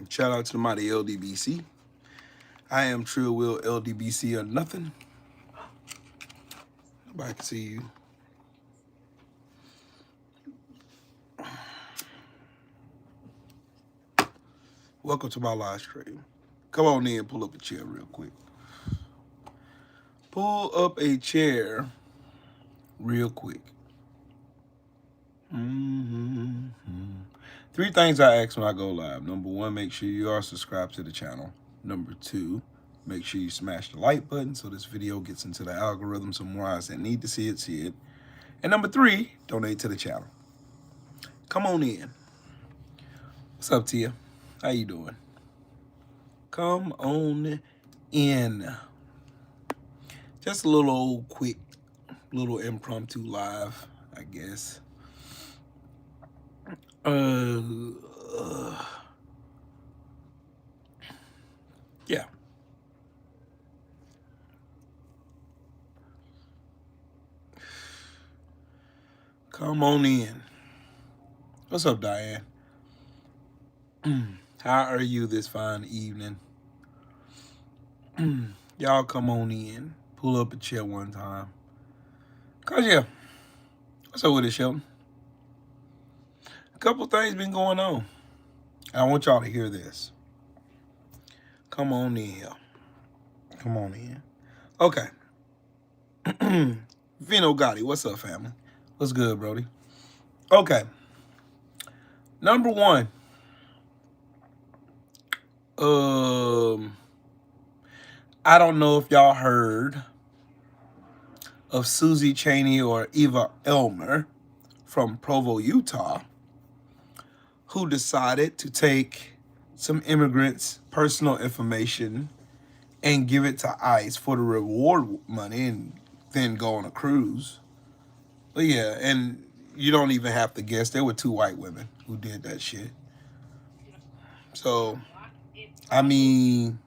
Shout out to the mighty LDBC. I am IAmILLWiLL LDBC or nothing. Nobody can see you. Welcome to my live stream. Come on in, pull up a chair real quick. Pull up a chair real quick. Three things I ask when I go live. Number one, make sure you are subscribed to the channel. Number two, make sure you smash the like button so this video gets into the algorithm so more eyes that need to see it, see it. And number three, donate to the channel. Come on in. What's up, Tia? How you doing? Come on in. Just a little old quick, little impromptu live, I guess. Yeah. Come on in. What's up, Diane? How are you this fine evening? Y'all come on in. Pull up a chair one time. Cause yeah. What's up with it, Shelton? A couple things been going on. And I want y'all to hear this. Come on in here. Come on in. Okay. Vino Gotti, what's up, family? What's good, Brody? Okay. Number one. I don't know if y'all heard of Susie Chaney or Eva Elmer from Provo, Utah, who decided to take some immigrants' personal information and give it to ICE for the reward money and then go on a cruise. But yeah, and you don't even have to guess. There were two white women who did that shit. So, I mean,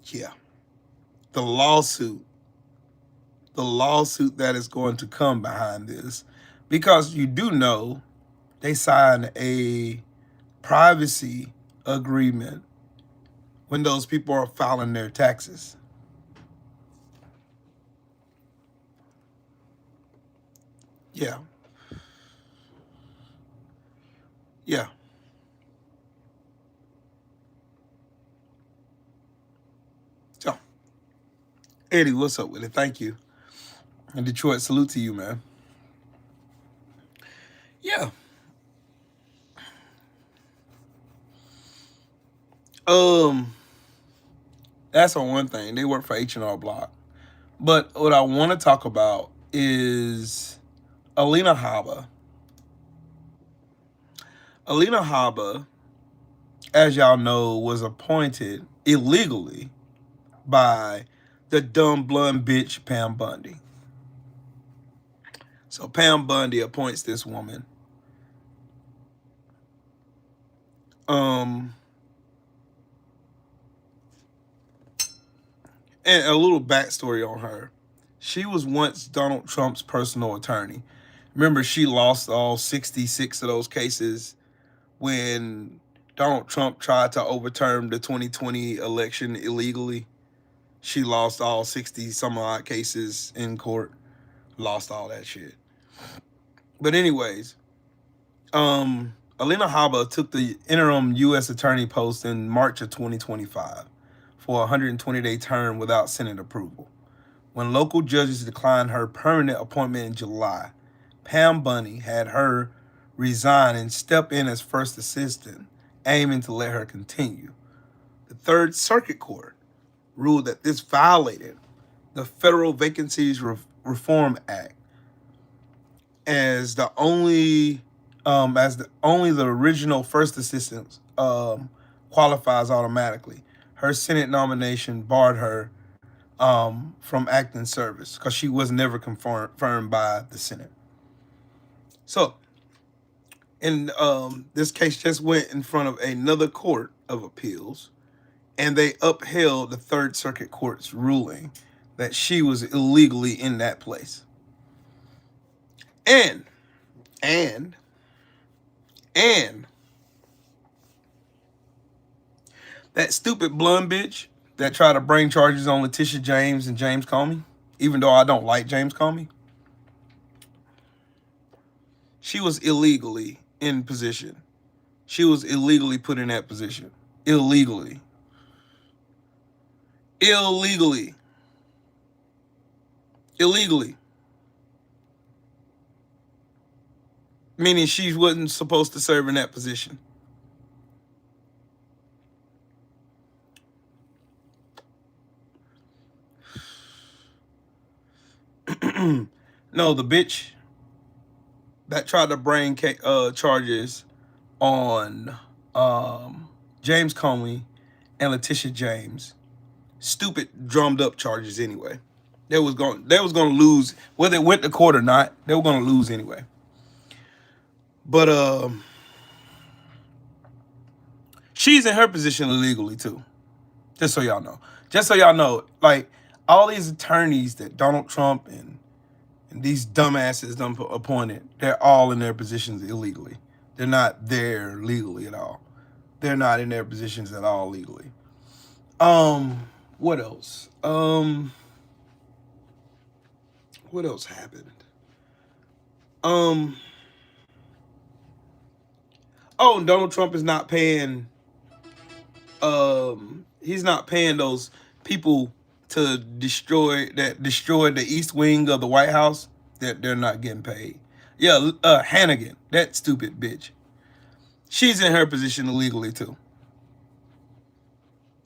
yeah. The lawsuit that is going to come behind this, because you do know they signed a privacy agreement when those people are filing their taxes. Yeah. Yeah. So, Eddie, what's up with it? Thank you. And Detroit, salute to you, man. Yeah. That's on one thing. They work for H&R Block. But what I want to talk about is Alina Habba. Alina Habba, as y'all know, was appointed illegally by the dumb blonde bitch Pam Bundy. So Pam Bundy appoints this woman. And a little backstory on her. She was once Donald Trump's personal attorney. Remember, she lost all 66 of those cases when Donald Trump tried to overturn the 2020 election illegally. She lost all 60 some odd cases in court. Lost all that shit. But anyways, Alina Habba took the interim U.S. attorney post in March of 2025 for a 120-day term without Senate approval. When local judges declined her permanent appointment in July, Pam Bundy had her resign and step in as first assistant, aiming to let her continue. The Third Circuit Court ruled that this violated the Federal Vacancies Reform Act, as the only the original first assistant qualifies automatically. Her Senate nomination barred her from acting service because she was never confirmed by the Senate. So, and this case just went in front of another court of appeals, and they upheld the Third Circuit Court's ruling that she was illegally in that place. And That stupid blonde bitch that tried to bring charges on Letitia James and James Comey, even though I don't like James Comey, she was illegally in position. She was illegally put in that position. Illegally. Illegally. Illegally. Meaning she wasn't supposed to serve in that position. No, the bitch that tried to bring charges on James Comey and Letitia James, stupid drummed up charges anyway. They was going to lose whether it went to court or not. They were going to lose anyway. But she's in her position illegally too. Just so y'all know. Just so y'all know, like all these attorneys that Donald Trump and these dumbasses done appointed, they're all in their positions illegally. They're not there legally at all. They're not in their positions at all legally. What else? What else happened? Oh, Donald Trump is not paying he's not paying those people to destroy the East Wing of the White House. That they're not getting paid. Yeah, Hannigan, that stupid bitch. She's in her position illegally too.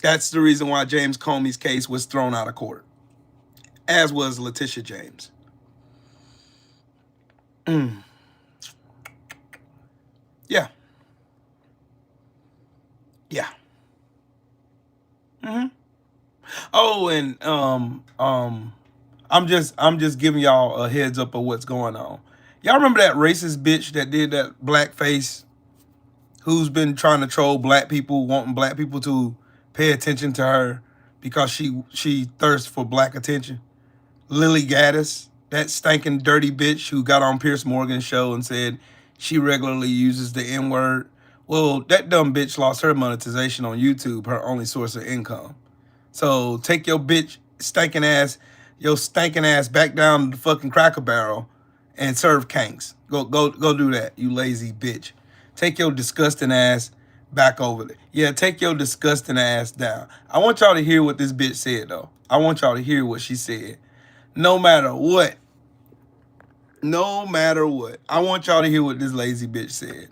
That's the reason why James Comey's case was thrown out of court, as was Letitia James. Yeah. Yeah. Oh, and I'm just giving y'all a heads up of what's going on. Y'all remember that racist bitch that did that blackface, who's been trying to troll black people, wanting black people to pay attention to her because she thirsts for black attention? Lily Gaddis, that stinking dirty bitch who got on Piers Morgan's show and said she regularly uses the N-word. Well, that dumb bitch lost her monetization on YouTube, her only source of income. So take your bitch stinking ass back down the fucking Cracker Barrel and serve kanks. Go do that, you lazy bitch. Take your disgusting ass back over there. Yeah, take your disgusting ass down. I want y'all to hear what this bitch said though. I want y'all to hear what she said. No matter what. No matter what. I want y'all to hear what this lazy bitch said.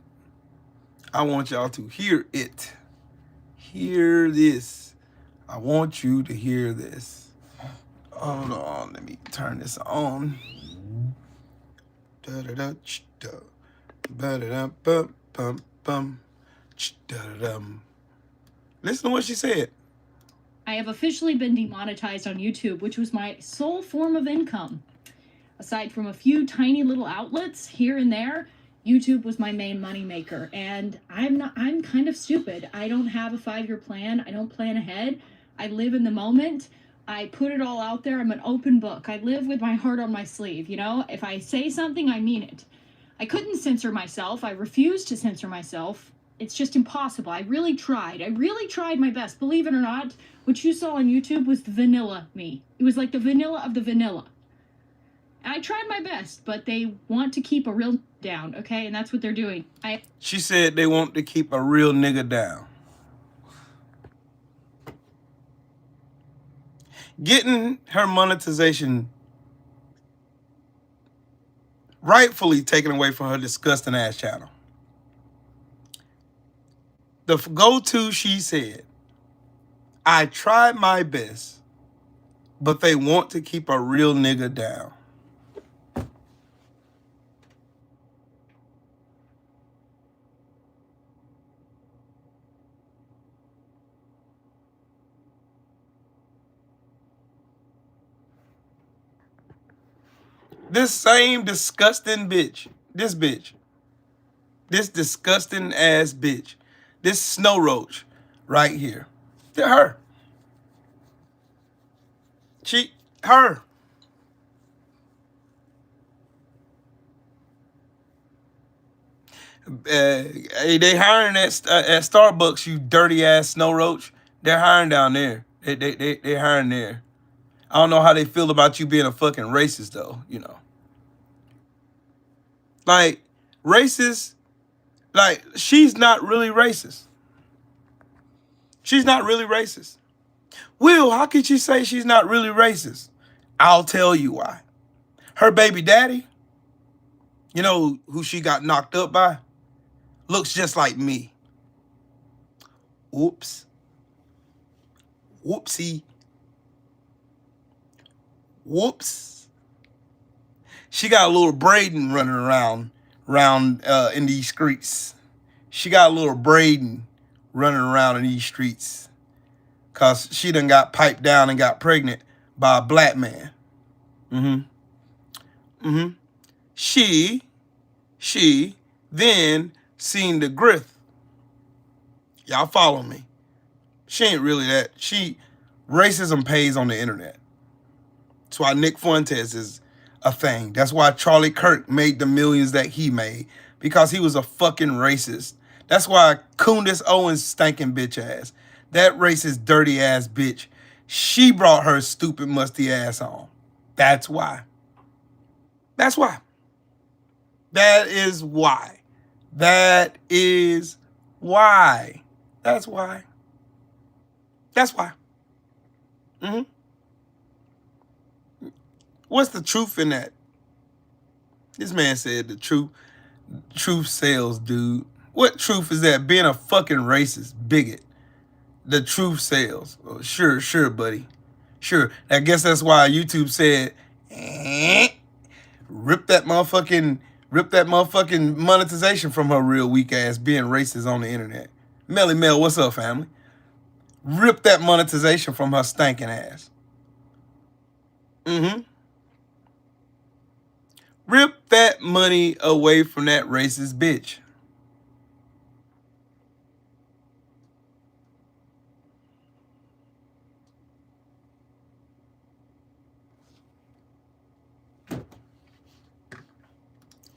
I want y'all to hear it. Hear this. I want you to hear this. Hold on, let me turn this on. Listen to what she said. I have officially been demonetized on YouTube, which was my sole form of income. Aside from a few tiny little outlets here and there, YouTube was my main moneymaker. And I'm kind of stupid. I don't have a 5-year plan. I don't plan ahead. I live in the moment. I put it all out there. I'm an open book. I live with my heart on my sleeve. You know, if I say something, I mean it. I couldn't censor myself. I refused to censor myself. It's just impossible. I really tried. I really tried my best. Believe it or not, what you saw on YouTube was the vanilla me. It was like the vanilla of the vanilla. I tried my best, but they want to keep a real down, okay? And that's what they're doing. She said they want to keep a real nigga down. Getting her monetization rightfully taken away from her disgusting ass channel. The go-to, she said, I tried my best, but they want to keep a real nigga down. This same disgusting bitch, this disgusting ass bitch, this snow roach right here, her. Her. Hey, they hiring at Starbucks, you dirty ass snow roach. They're hiring down there. They're hiring there. I don't know how they feel about you being a fucking racist though, you know. Like, racist, like, she's not really racist. She's not really racist. Will, how could you say she's not really racist? I'll tell you why. Her baby daddy, you know who she got knocked up by, looks just like me. Whoops. Whoopsie. Whoops. She got a little Braden running around in these streets. She got a little Braden running around in these streets. Cause she done got piped down and got pregnant by a black man. She then seen the growth. Y'all follow me. She ain't really that. Racism pays on the internet. That's why Nick Fuentes is a thing. That's why Charlie Kirk made the millions that he made. Because he was a fucking racist. That's why Candace Owens stinking bitch ass. That racist dirty ass bitch. She brought her stupid musty ass on. That's why. That's why. That is why. That is why. That's why. That's why. What's the truth in that? This man said the truth sells, dude. What truth is that? Being a fucking racist bigot. The truth sells. Oh, sure, buddy. Sure. I guess that's why YouTube said, rip that motherfucking monetization from her real weak ass being racist on the internet. Melly Mel, what's up, family? Rip that monetization from her stinking ass. Rip that money away from that racist bitch.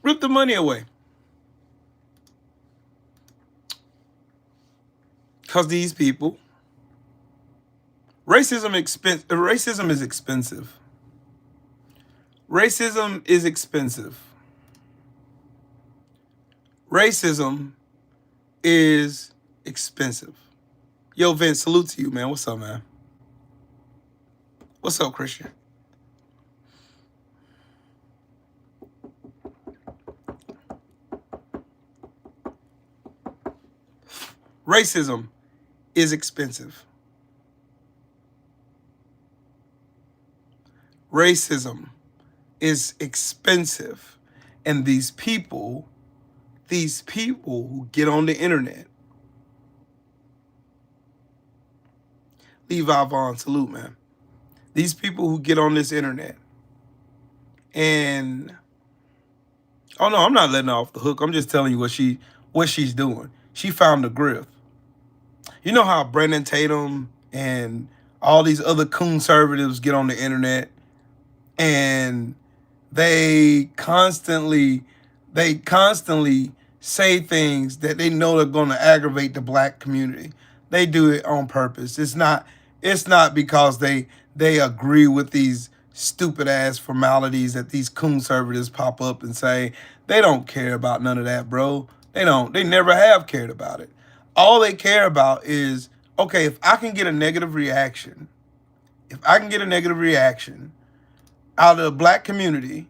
Rip the money away. Because these people, racism is expensive. Racism is expensive. Racism is expensive. Yo, Vince, salute to you, man. What's up, man? What's up, Christian? Racism is expensive. Racism is expensive. And these people who get on the internet. Levi Vaughn, salute, man. These people who get on this internet and, oh no, I'm not letting her off the hook. I'm just telling you what she's doing. She found the grift. You know how Brandon Tatum and all these other conservatives get on the internet and they constantly say things that they know are going to aggravate the black community. They do it on purpose. It's not because they agree with these stupid ass formalities that these conservatives pop up and say. They don't care about none of that, bro. They never have cared about it. All they care about is, okay, if I can get a negative reaction out of the black community,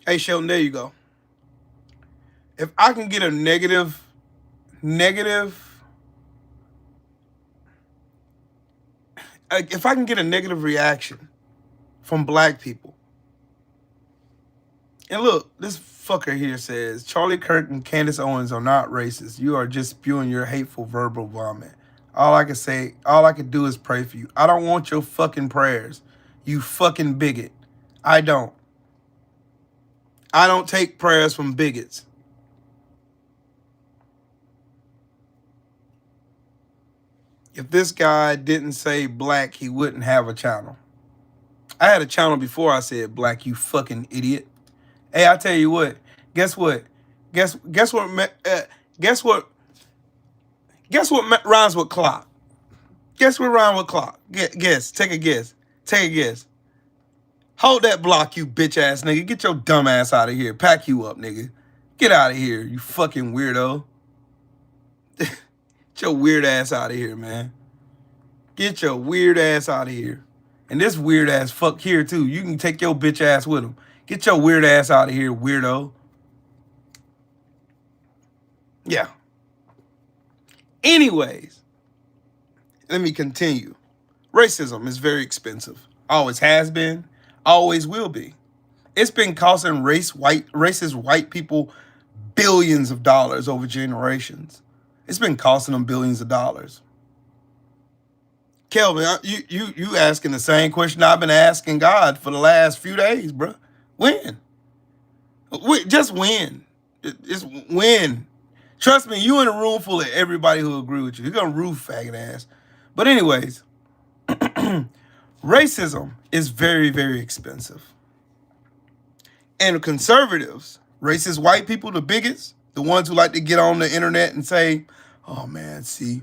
hey, Sheldon, there you go. If I can get a negative, if I can get a negative reaction from black people, and look, this fucker here says, Charlie Kirk and Candace Owens are not racist. You are just spewing your hateful verbal vomit. All I can do is pray for you. I don't want your fucking prayers, you fucking bigot. I don't take prayers from bigots. If this guy didn't say black, he wouldn't have a channel. I had a channel before I said black, you fucking idiot. Hey, I tell you what. Guess what? Guess what rhymes with clock? Guess what rhyme with clock? Guess. Take a guess. Take a guess. Hold that block, you bitch ass nigga. Get your dumb ass out of here. Pack you up, nigga. Get out of here, you fucking weirdo. Get your weird ass out of here, man. Get your weird ass out of here. And this weird ass fuck here too. You can take your bitch ass with him. Get your weird ass out of here, weirdo. Yeah. Anyways, let me continue. Racism is very expensive. Always has been, always will be. It's been costing racist white people billions of dollars over generations. It's been costing them billions of dollars. Kelvin, you asking the same question I've been asking God for the last few days, bro. When? Just when? It's when. Trust me, you in a room full of everybody who agree with you. You're gonna roof faggot ass. But anyways, racism is very, very expensive. And conservatives, racist white people, the bigots, the ones who like to get on the internet and say, oh man, see,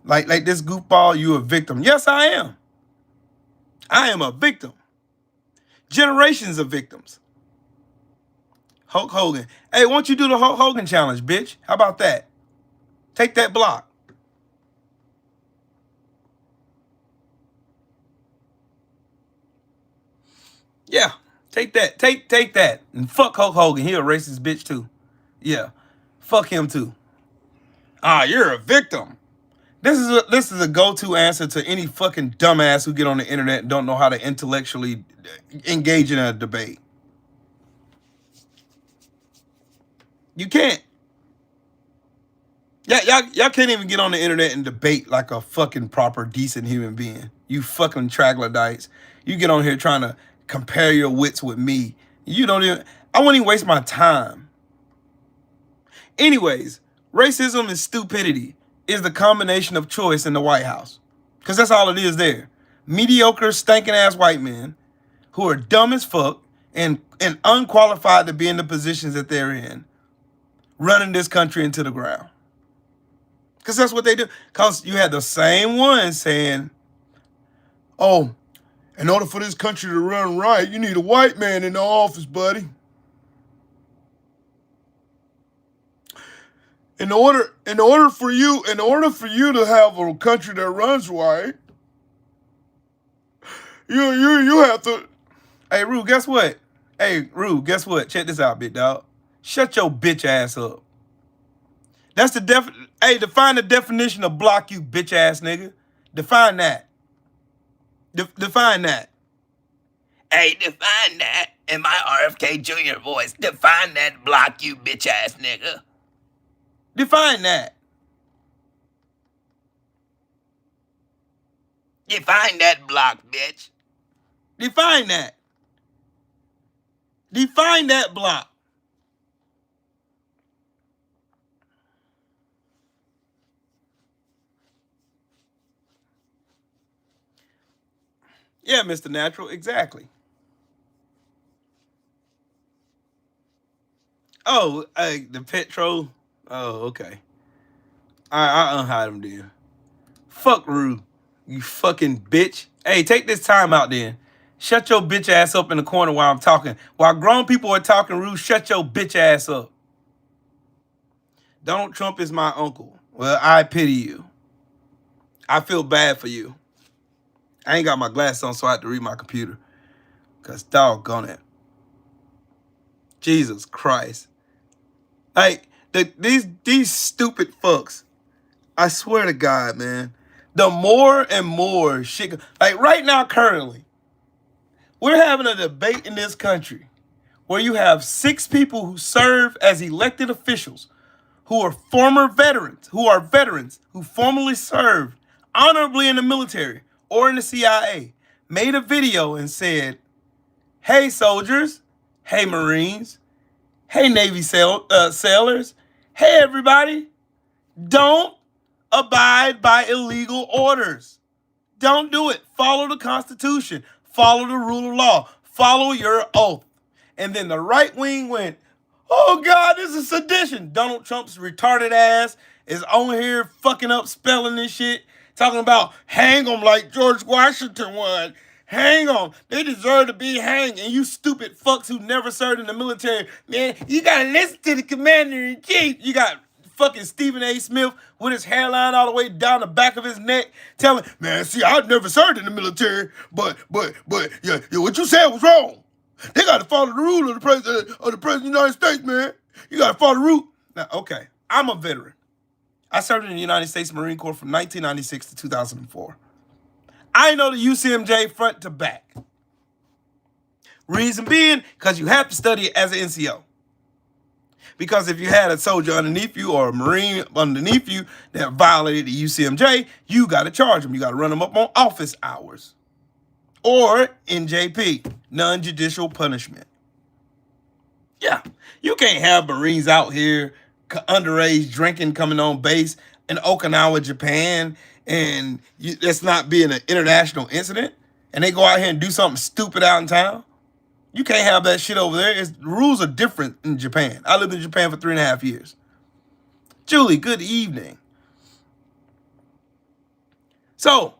like this goofball, you a victim. Yes, I am. I am a victim. Generations of victims. Hulk Hogan. Hey, why don't you do the Hulk Hogan challenge, bitch? How about that? Take that block. Yeah, take that. Take that. And fuck Hulk Hogan. He a racist bitch too. Yeah, fuck him too. Ah, you're a victim. This is a go-to answer to any fucking dumbass who get on the internet and don't know how to intellectually engage in a debate. You can't. Y'all can't even get on the internet and debate like a fucking proper, decent human being. You fucking troglodytes. You get on here trying to compare your wits with me. You don't even, I wouldn't even waste my time. Anyways, racism and stupidity is the combination of choice in the White House. Because that's all it is there. Mediocre, stinking ass white men who are dumb as fuck and unqualified to be in the positions that they're in, running this country into the ground. Because that's what they do. Because you had the same ones saying, oh, in order for this country to run right, you need a white man in the office, buddy. In order for you to have a country that runs right, you have to. Hey, Rue, guess what? Check this out, big dog. Shut your bitch ass up. That's the Hey, define the definition of block, you bitch ass nigga. Define that. Define that. Hey, define that in my RFK Jr. voice. Define that block, you bitch ass nigga. Define that. Define that block, bitch. Define that. Define that block. Yeah, Mr. Natural, exactly. Oh, the pet troll? Oh, okay. I unhide him then. Fuck Rue, you fucking bitch. Hey, take this time out then. Shut your bitch ass up in the corner while I'm talking. While grown people are talking, Rue, shut your bitch ass up. Donald Trump is my uncle. Well, I pity you. I feel bad for you. I ain't got my glasses on, so I have to read my computer. Because doggone it. Jesus Christ. Like, these stupid fucks. I swear to God, man. The more and more shit. Like, right now, currently, we're having a debate in this country where you have 6 people who serve as elected officials who are former veterans, who formerly served honorably in the military or in the CIA, made a video and said, hey, soldiers, hey, Marines, hey, Navy sailors, hey, everybody, don't abide by illegal orders. Don't do it. Follow the Constitution. Follow the rule of law. Follow your oath. And then the right wing went, oh, God, this is sedition. Donald Trump's retarded ass is on here fucking up spelling this shit. Talking about hang them like George Washington would. Hang them. They deserve to be hanged. And you stupid fucks who never served in the military, man, you gotta listen to the commander-in-chief. You got fucking Stephen A. Smith with his hairline all the way down the back of his neck telling, man, see, I've never served in the military, but, yeah, what you said was wrong. They gotta follow the rule of the president of the United States, man. You gotta follow the rule. Now, okay, I'm a veteran. I served in the United States Marine Corps from 1996 to 2004. I know the UCMJ front to back. Reason being, because you have to study it as an NCO. Because if you had a soldier underneath you or a Marine underneath you that violated the UCMJ, you got to charge them. You got to run them up on office hours. Or NJP, non-judicial punishment. Yeah, you can't have Marines out here underage drinking coming on base in Okinawa, Japan, and that's not being an international incident, and they go out here and do something stupid out in town. You can't have that shit over there. The rules are different in Japan. I lived in Japan for 3.5 years. Julie, good evening. So,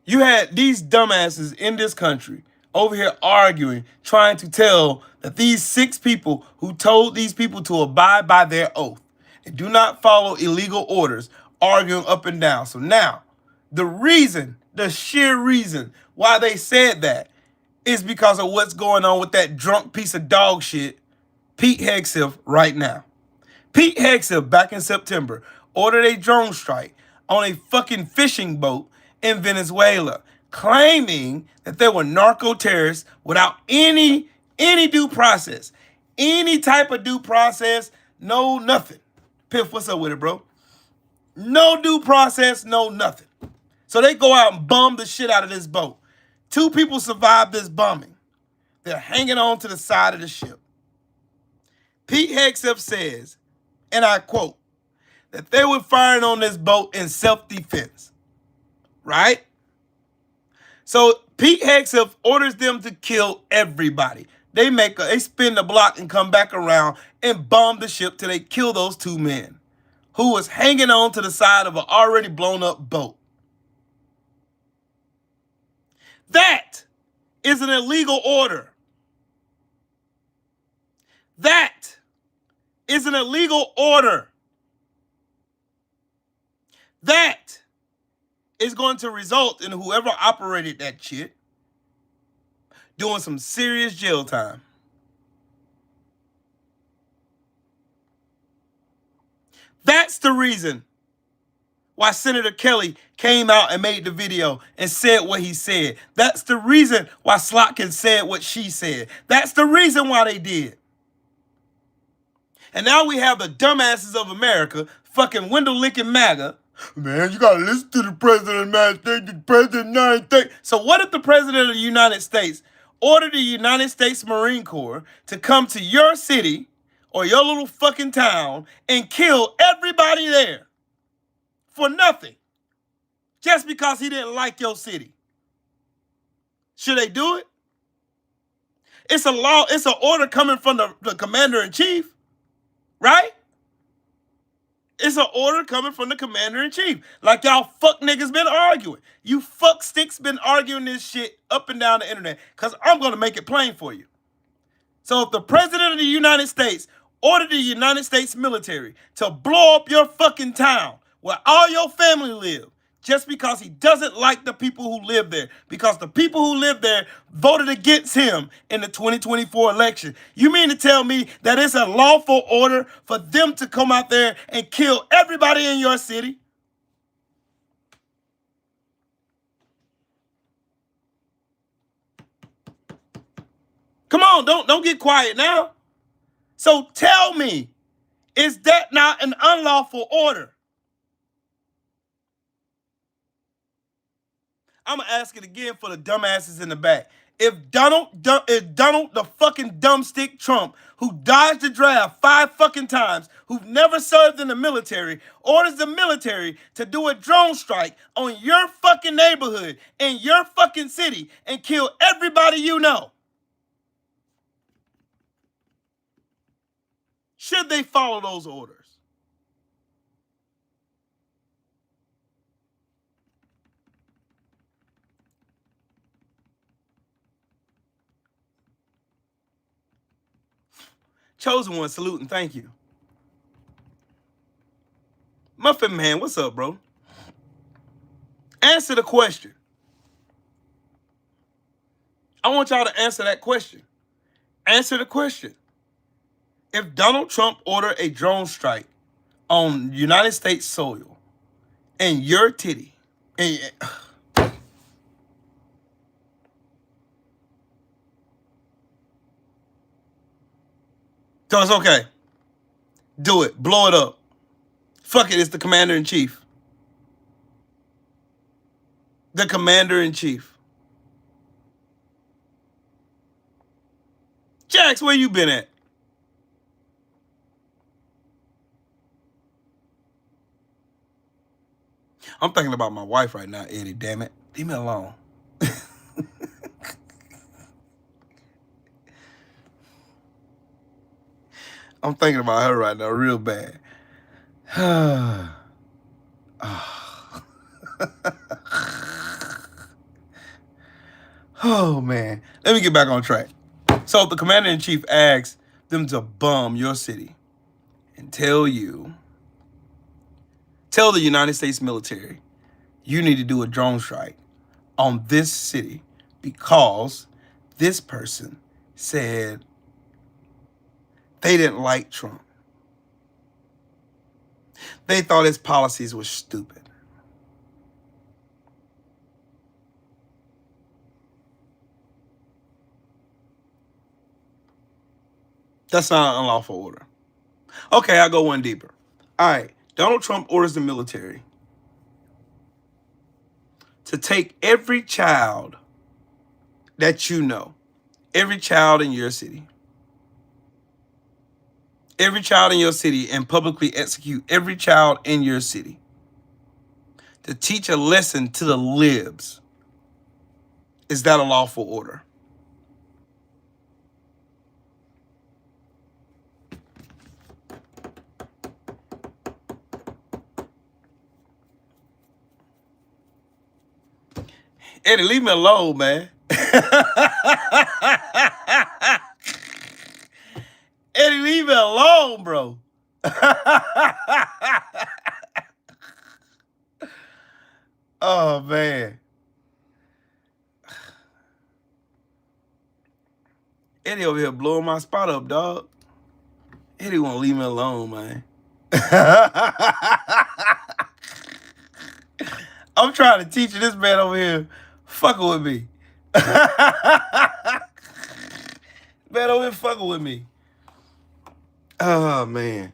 you had these dumbasses in this country over here arguing, trying to tell that these 6 people who told these people to abide by their oath and do not follow illegal orders, arguing up and down. So now, the sheer reason why they said that is because of what's going on with that drunk piece of dog shit, Pete Hegseth, right now. Pete Hegseth, back in September, ordered a drone strike on a fucking fishing boat in Venezuela, claiming that there were narco-terrorists without any due process. Any type of due process, no nothing. Piff, what's up with it, bro? No due process, no nothing. So they go out and bomb the shit out of this boat. 2 people survived this bombing. They're hanging on to the side of the ship. Pete Hegseth says, and I quote, that they were firing on this boat in self-defense. Right? So Pete Hegseth orders them to kill everybody. They spin the block and come back around and bomb the ship till they kill those 2 men who was hanging on to the side of an already blown up boat. That is an illegal order. That is an illegal order. That is going to result in whoever operated that shit doing some serious jail time. That's the reason why Senator Kelly came out and made the video and said what he said. That's the reason why Slotkin said what she said. That's the reason why they did. And now we have the dumbasses of America, fucking window-licking MAGA. Man, you gotta listen to the president of the United States, the president of the United States. So what if the president of the United States ordered the United States Marine Corps to come to your city or your little fucking town and kill everybody there for nothing, just because he didn't like your city? Should they do it? It's a law, it's an order coming from the commander-in-chief, right? It's an order coming from the commander-in-chief. Like y'all fuck niggas been arguing. You fuck sticks been arguing this shit up and down the internet, because I'm going to make it plain for you. So if the president of the United States ordered the United States military to blow up your fucking town where all your family live, just because he doesn't like the people who live there, because the people who live there voted against him in the 2024 election, you mean to tell me that it's a lawful order for them to come out there and kill everybody in your city? Come on, don't get quiet now. So tell me, is that not an unlawful order? I'm going to ask it again for the dumbasses in the back. If Donald the fucking dumbstick Trump, who dodged the draft 5 fucking times, who never served in the military, orders the military to do a drone strike on your fucking neighborhood in your fucking city and kill everybody you know, should they follow those orders? Chosen one, salute and thank you. Muffin Man, what's up, bro? Answer the question. I want y'all to answer that question. Answer the question. If Donald Trump ordered a drone strike on United States soil and your titty, and so it's okay. Do it. Blow it up. Fuck it. It's the commander-in-chief. The commander-in-chief. Jax, where you been at? I'm thinking about my wife right now, Eddie. Damn it. Leave me alone. I'm thinking about her right now real bad. Oh, man. Let me get back on track. So the commander-in-chief asks them to bomb your city and tell the United States military, you need to do a drone strike on this city because this person said they didn't like Trump. They thought his policies were stupid. That's not an unlawful order. Okay, I'll go one deeper. All right, Donald Trump orders the military to take every child that you know, every child in your city, and publicly execute every child in your city to teach a lesson to the libs. Is that a lawful order? Eddie, leave me alone, man. Eddie, leave me alone, bro. Oh, man. Eddie over here blowing my spot up, dog. Eddie won't leave me alone, man. I'm trying to teach you, this man over here fucking with me. Man over here fucking with me. Oh, man.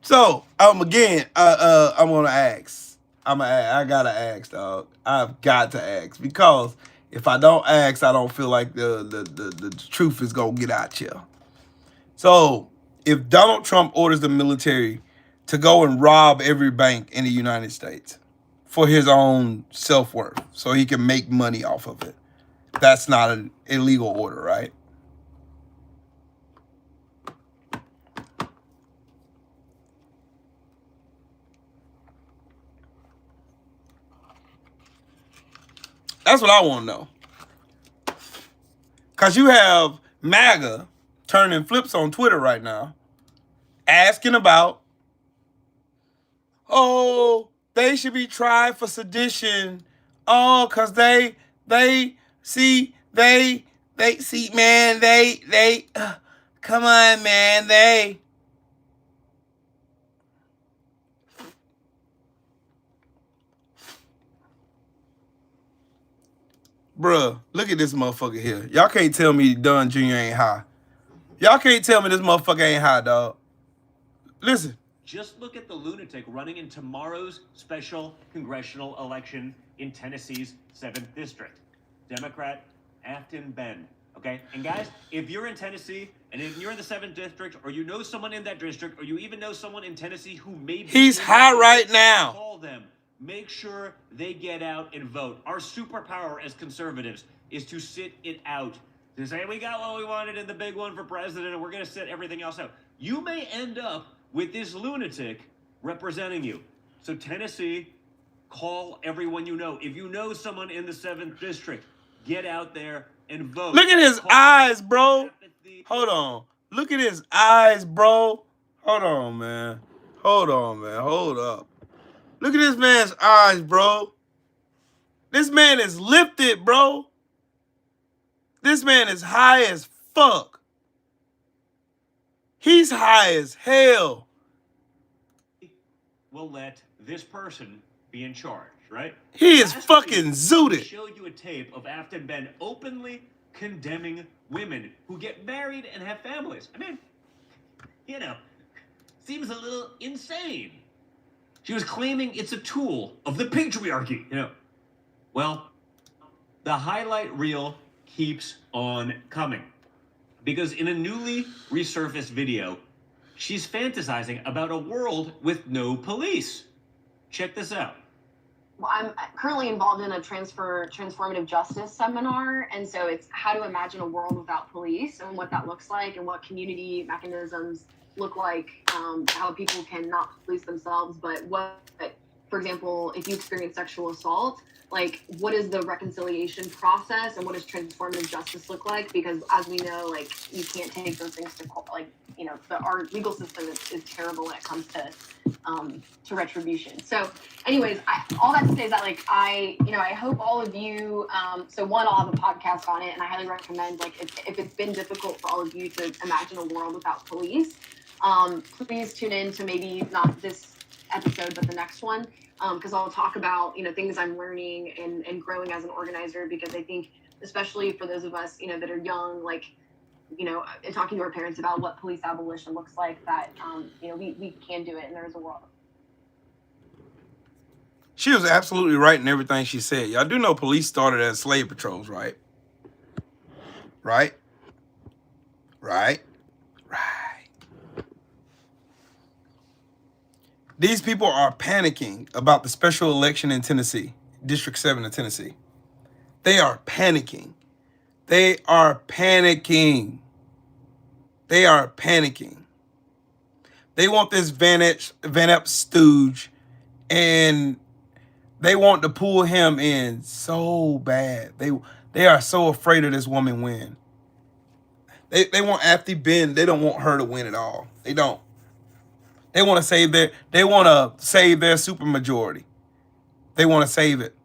So, again, I'm gonna ask. I gotta ask, dog. I've got to ask because if I don't ask, I don't feel like the truth is gonna get out here. So, if Donald Trump orders the military to go and rob every bank in the United States for his own self-worth, so he can make money off of it, that's not an illegal order, right? That's what I want to know. Because you have MAGA turning flips on Twitter right now, asking about, oh, they should be tried for sedition. Oh, because they see, man, come on, man, Bruh, look at this motherfucker here. Y'all can't tell me Don Jr. ain't high. Y'all can't tell me this motherfucker ain't high, dog. Listen. Just look at the lunatic running in tomorrow's special congressional election in Tennessee's 7th District. Democrat Afton Bend. Okay? And guys, if you're in Tennessee, and if you're in the 7th District, or you know someone in that district, or you even know someone in Tennessee who may be... He's high right now. Call them. Make sure they get out and vote. Our superpower as conservatives is to sit it out. To say, we got what we wanted in the big one for president, and we're going to sit everything else out. You may end up with this lunatic representing you. So Tennessee, call everyone you know. If you know someone in the 7th District, get out there and vote. Look at his eyes, bro. Hold on. Look at his eyes, bro. Hold on, man. Hold on, man. Hold up. Look at this man's eyes, bro. This man is lifted, bro. This man is high as fuck. He's high as hell. Will let this person be in charge, right? He is Last fucking week, zooted. I showed you a tape of Afton Ben openly condemning women who get married and have families. I mean, you know, seems a little insane. She was claiming it's a tool of the patriarchy, you know. Well, the highlight reel keeps on coming. Because in a newly resurfaced video, she's fantasizing about a world with no police. Check this out. Well, I'm currently involved in a transformative justice seminar, and so it's how to imagine a world without police and what that looks like and what community mechanisms look like, how people can not police themselves, but what, for example, if you experience sexual assault, like what is the reconciliation process and what does transformative justice look like? Because as we know, like you can't take those things to court. Like, you know, our legal system is terrible when it comes to retribution. So anyways, all that to say is that like I hope all of you, so one, I'll have a podcast on it, and I highly recommend, like if it's been difficult for all of you to imagine a world without police, please tune in to maybe not this episode but the next one, because I'll talk about, you know, things I'm learning and growing as an organizer, because I think especially for those of us, you know, that are young, like, you know, and talking to our parents about what police abolition looks like, that you know, we can do it and there's a world. She was absolutely right in everything she said. Y'all do know police started as slave patrols, right? Right? Right? Right. These people are panicking about the special election in Tennessee, District 7 in Tennessee. They are panicking. They are panicking. They are panicking. They want this Van Epp stooge, and they want to pull him in so bad. They are so afraid of this woman win. They want Afton Ben. They don't want her to win at all. They don't. They want to save their supermajority. They want to save it.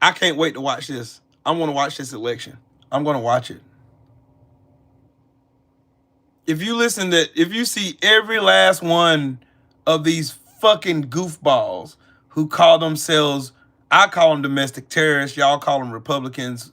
I can't wait to watch this. I want to watch this election. I'm going to watch it. If you see every last one of these fucking goofballs who call themselves, I call them domestic terrorists, y'all call them Republicans,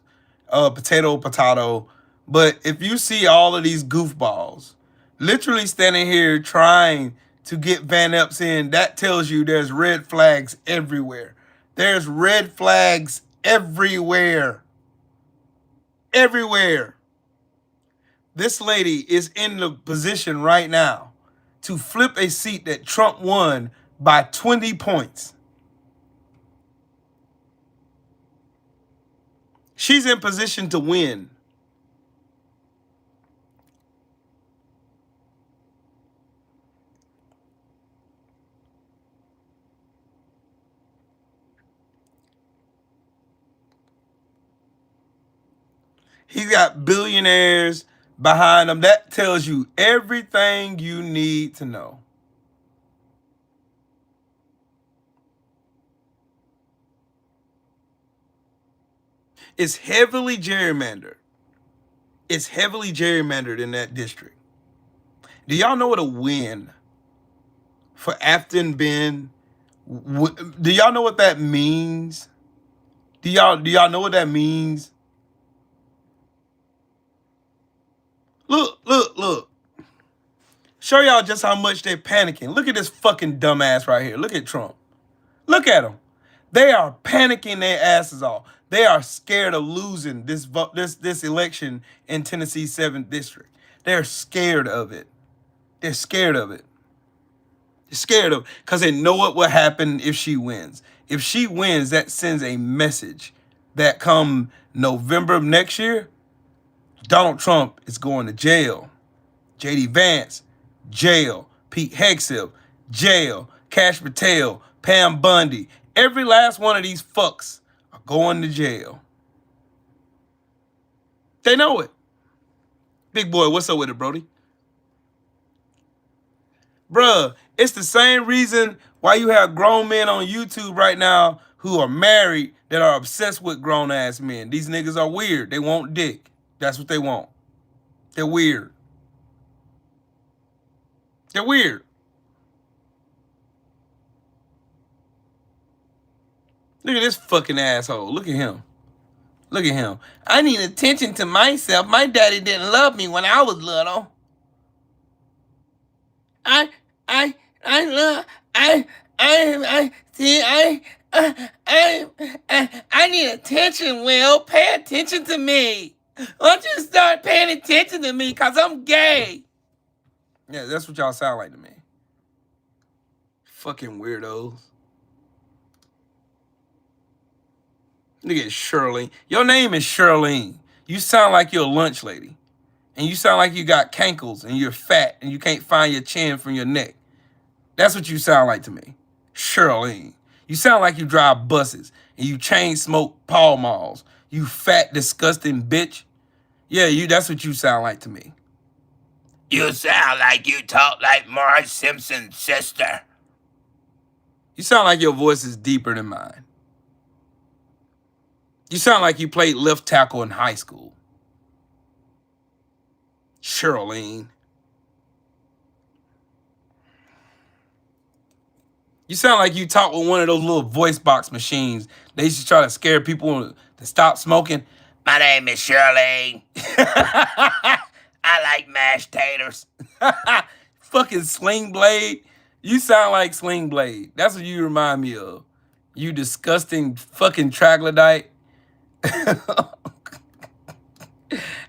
potato, but if you see all of these goofballs literally standing here trying to get Van Epps in, that tells you there's red flags everywhere. There's red flags everywhere. Everywhere. This lady is in the position right now to flip a seat that Trump won by 20 points. She's in position to win. He's got billionaires behind him. That tells you everything you need to know. It's heavily gerrymandered. It's heavily gerrymandered in that district. Do y'all know what a win for Afton Ben? Do y'all know what that means? Do y'all know what that means? Look. Show y'all just how much they're panicking. Look at this fucking dumbass right here. Look at Trump. Look at him. They are panicking their asses off. They are scared of losing this election in Tennessee 7th District. They're scared of it. They're scared of it. They're scared of it because they know what will happen if she wins. If she wins, that sends a message that come November of next year, Donald Trump is going to jail. J.D. Vance, jail. Pete Hegseth, jail. Cash Patel, Pam Bundy, Every last one of these fucks are going to jail. They know it. Big boy, what's up with it, Brody? Bruh, it's the same reason why you have grown men on YouTube right now who are married that are obsessed with grown-ass men. These niggas are weird. They want dick. That's what they want. They're weird. They're weird. Look at this fucking asshole. Look at him. Look at him. I need attention to myself. My daddy didn't love me when I was little. I need attention, Will. Pay attention to me. Why don't you start paying attention to me, because I'm gay? Yeah, that's what y'all sound like to me. Fucking weirdos. Look at Shirley. Your name is Shirlene. You sound like you're a lunch lady. And you sound like you got cankles and you're fat and you can't find your chin from your neck. That's what you sound like to me. Shirlene. You sound like you drive buses and you chain smoke Pall Malls. You fat, disgusting bitch. Yeah, that's what you sound like to me. You sound like you talk like Marge Simpson's sister. You sound like your voice is deeper than mine. You sound like you played left tackle in high school. Shirlene. You sound like you talk with one of those little voice box machines. They used to try to scare people to stop smoking. My name is Shirlene. I like mashed taters. Fucking Sling Blade. You sound like Sling Blade. That's what you remind me of. You disgusting fucking troglodyte.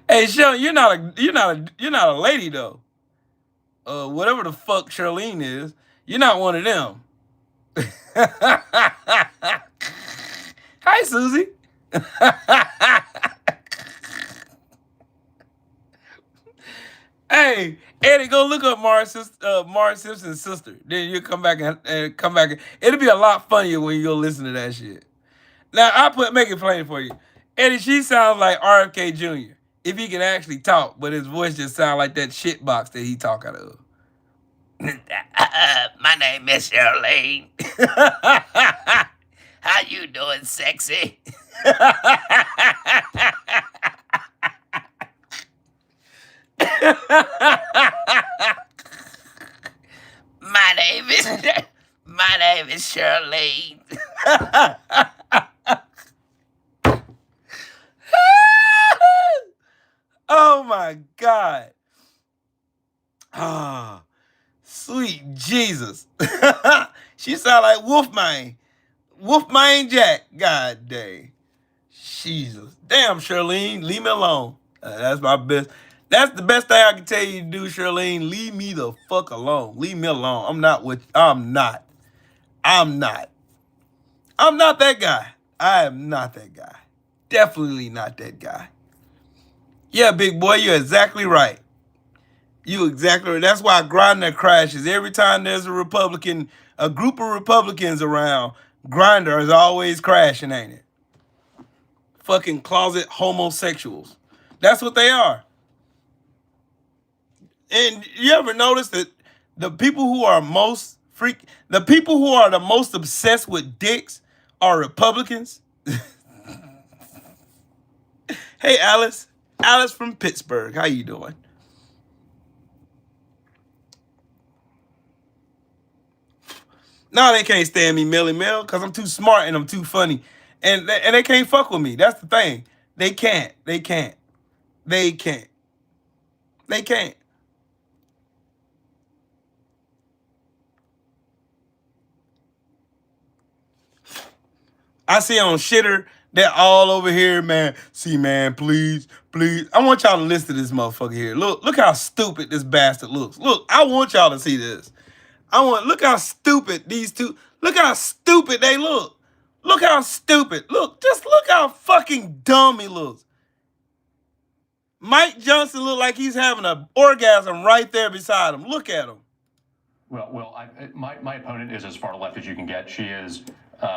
Hey, Shirley, you're not a lady though. Whatever the fuck Shirlene is, you're not one of them. Hi, Susie. Hey, Eddie, go look up Marge Simpson's sister. Then you'll come back and come back. It'll be a lot funnier when you go listen to that shit. Now, I'll make it plain for you. Eddie, she sounds like RFK Jr. if he can actually talk, but his voice just sounds like that shit box that he talk out of. My name is Shirlene. How you doing, sexy? My name is Shirlene. Oh my God. Ah, sweet Jesus. She sound like Wolfman Jack. God dang. Jesus. Damn, Shirlene, leave me alone. That's my best. That's the best thing I can tell you to do, Shirlene. Leave me the fuck alone. Leave me alone. I'm not that guy. I am not that guy. Definitely not that guy. Yeah, big boy, you're exactly right. You exactly right. That's why Grindr crashes. Every time there's a group of Republicans around, Grindr is always crashing, ain't it? Fucking closet homosexuals. That's what they are. And you ever notice that the people who are the most obsessed with dicks are Republicans? Hey, Alice. Alice from Pittsburgh. How you doing? No, they can't stand me, Millie Mill, because I'm too smart and I'm too funny. And they can't fuck with me. That's the thing. They can't. I see on Shitter, they're all over here, man. See, man, please. I want y'all to listen to this motherfucker here. Look how stupid this bastard looks. Look, I want y'all to see this. Look how stupid these two, look how stupid they look. Look how stupid. Just look how fucking dumb he looks. Mike Johnson look like he's having an orgasm right there beside him. Look at him. Well, my opponent is as far left as you can get. She is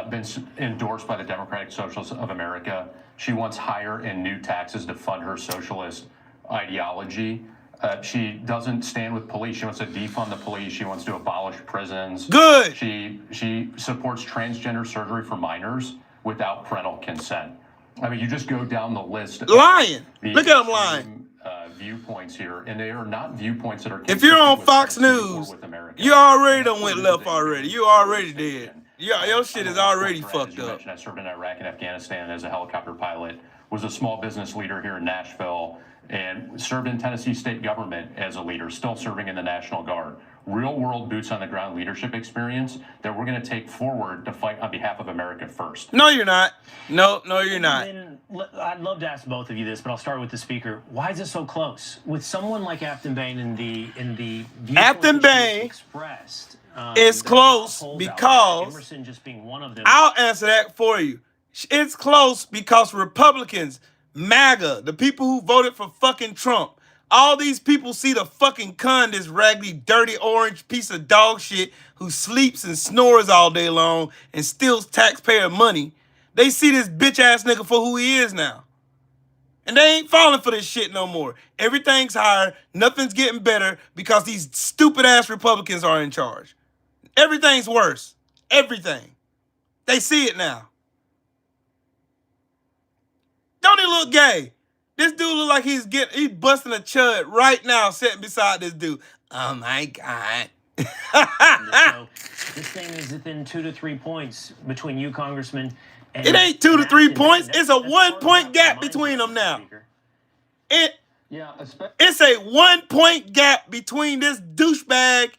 been endorsed by the Democratic Socialists of America. She wants higher and new taxes to fund her socialist ideology. She doesn't stand with police. She wants to defund the police. She wants to abolish prisons. Good. She supports transgender surgery for minors without parental consent. I mean, you just go down the list. Lying. Look at him lying. Viewpoints here, and they are not viewpoints that are. If you're on Fox News, you already done went left already. You already did. Yeah, your shit is already fucked up. I served in Iraq and Afghanistan as a helicopter pilot, was a small business leader here in Nashville, and served in Tennessee state government as a leader, still serving in the National Guard. Real world boots on the ground leadership experience that we're going to take forward to fight on behalf of America first. No, you're not. No, you're not. I'd love to ask both of you this, but I'll start with the speaker. Why is it so close with someone like Afton Bain in the Afton Bain expressed? It's close because Emerson just being one of them. I'll answer that for you. It's close because Republicans, MAGA, the people who voted for fucking Trump, all these people see the fucking cunt, this raggedy, dirty, orange piece of dog shit who sleeps and snores all day long and steals taxpayer money. They see this bitch-ass nigga for who he is now. And they ain't falling for this shit no more. Everything's higher. Nothing's getting better because these stupid-ass Republicans are in charge. Everything's worse. Everything. They see it now. Don't he look gay? This dude look like he's busting a chud right now sitting beside this dude. Oh my God. So this thing is within 2 to 3 points between you, Congressman. And it ain't 2 to 3 points. It's a 1 point gap between them now. It's a 1 point gap between this douchebag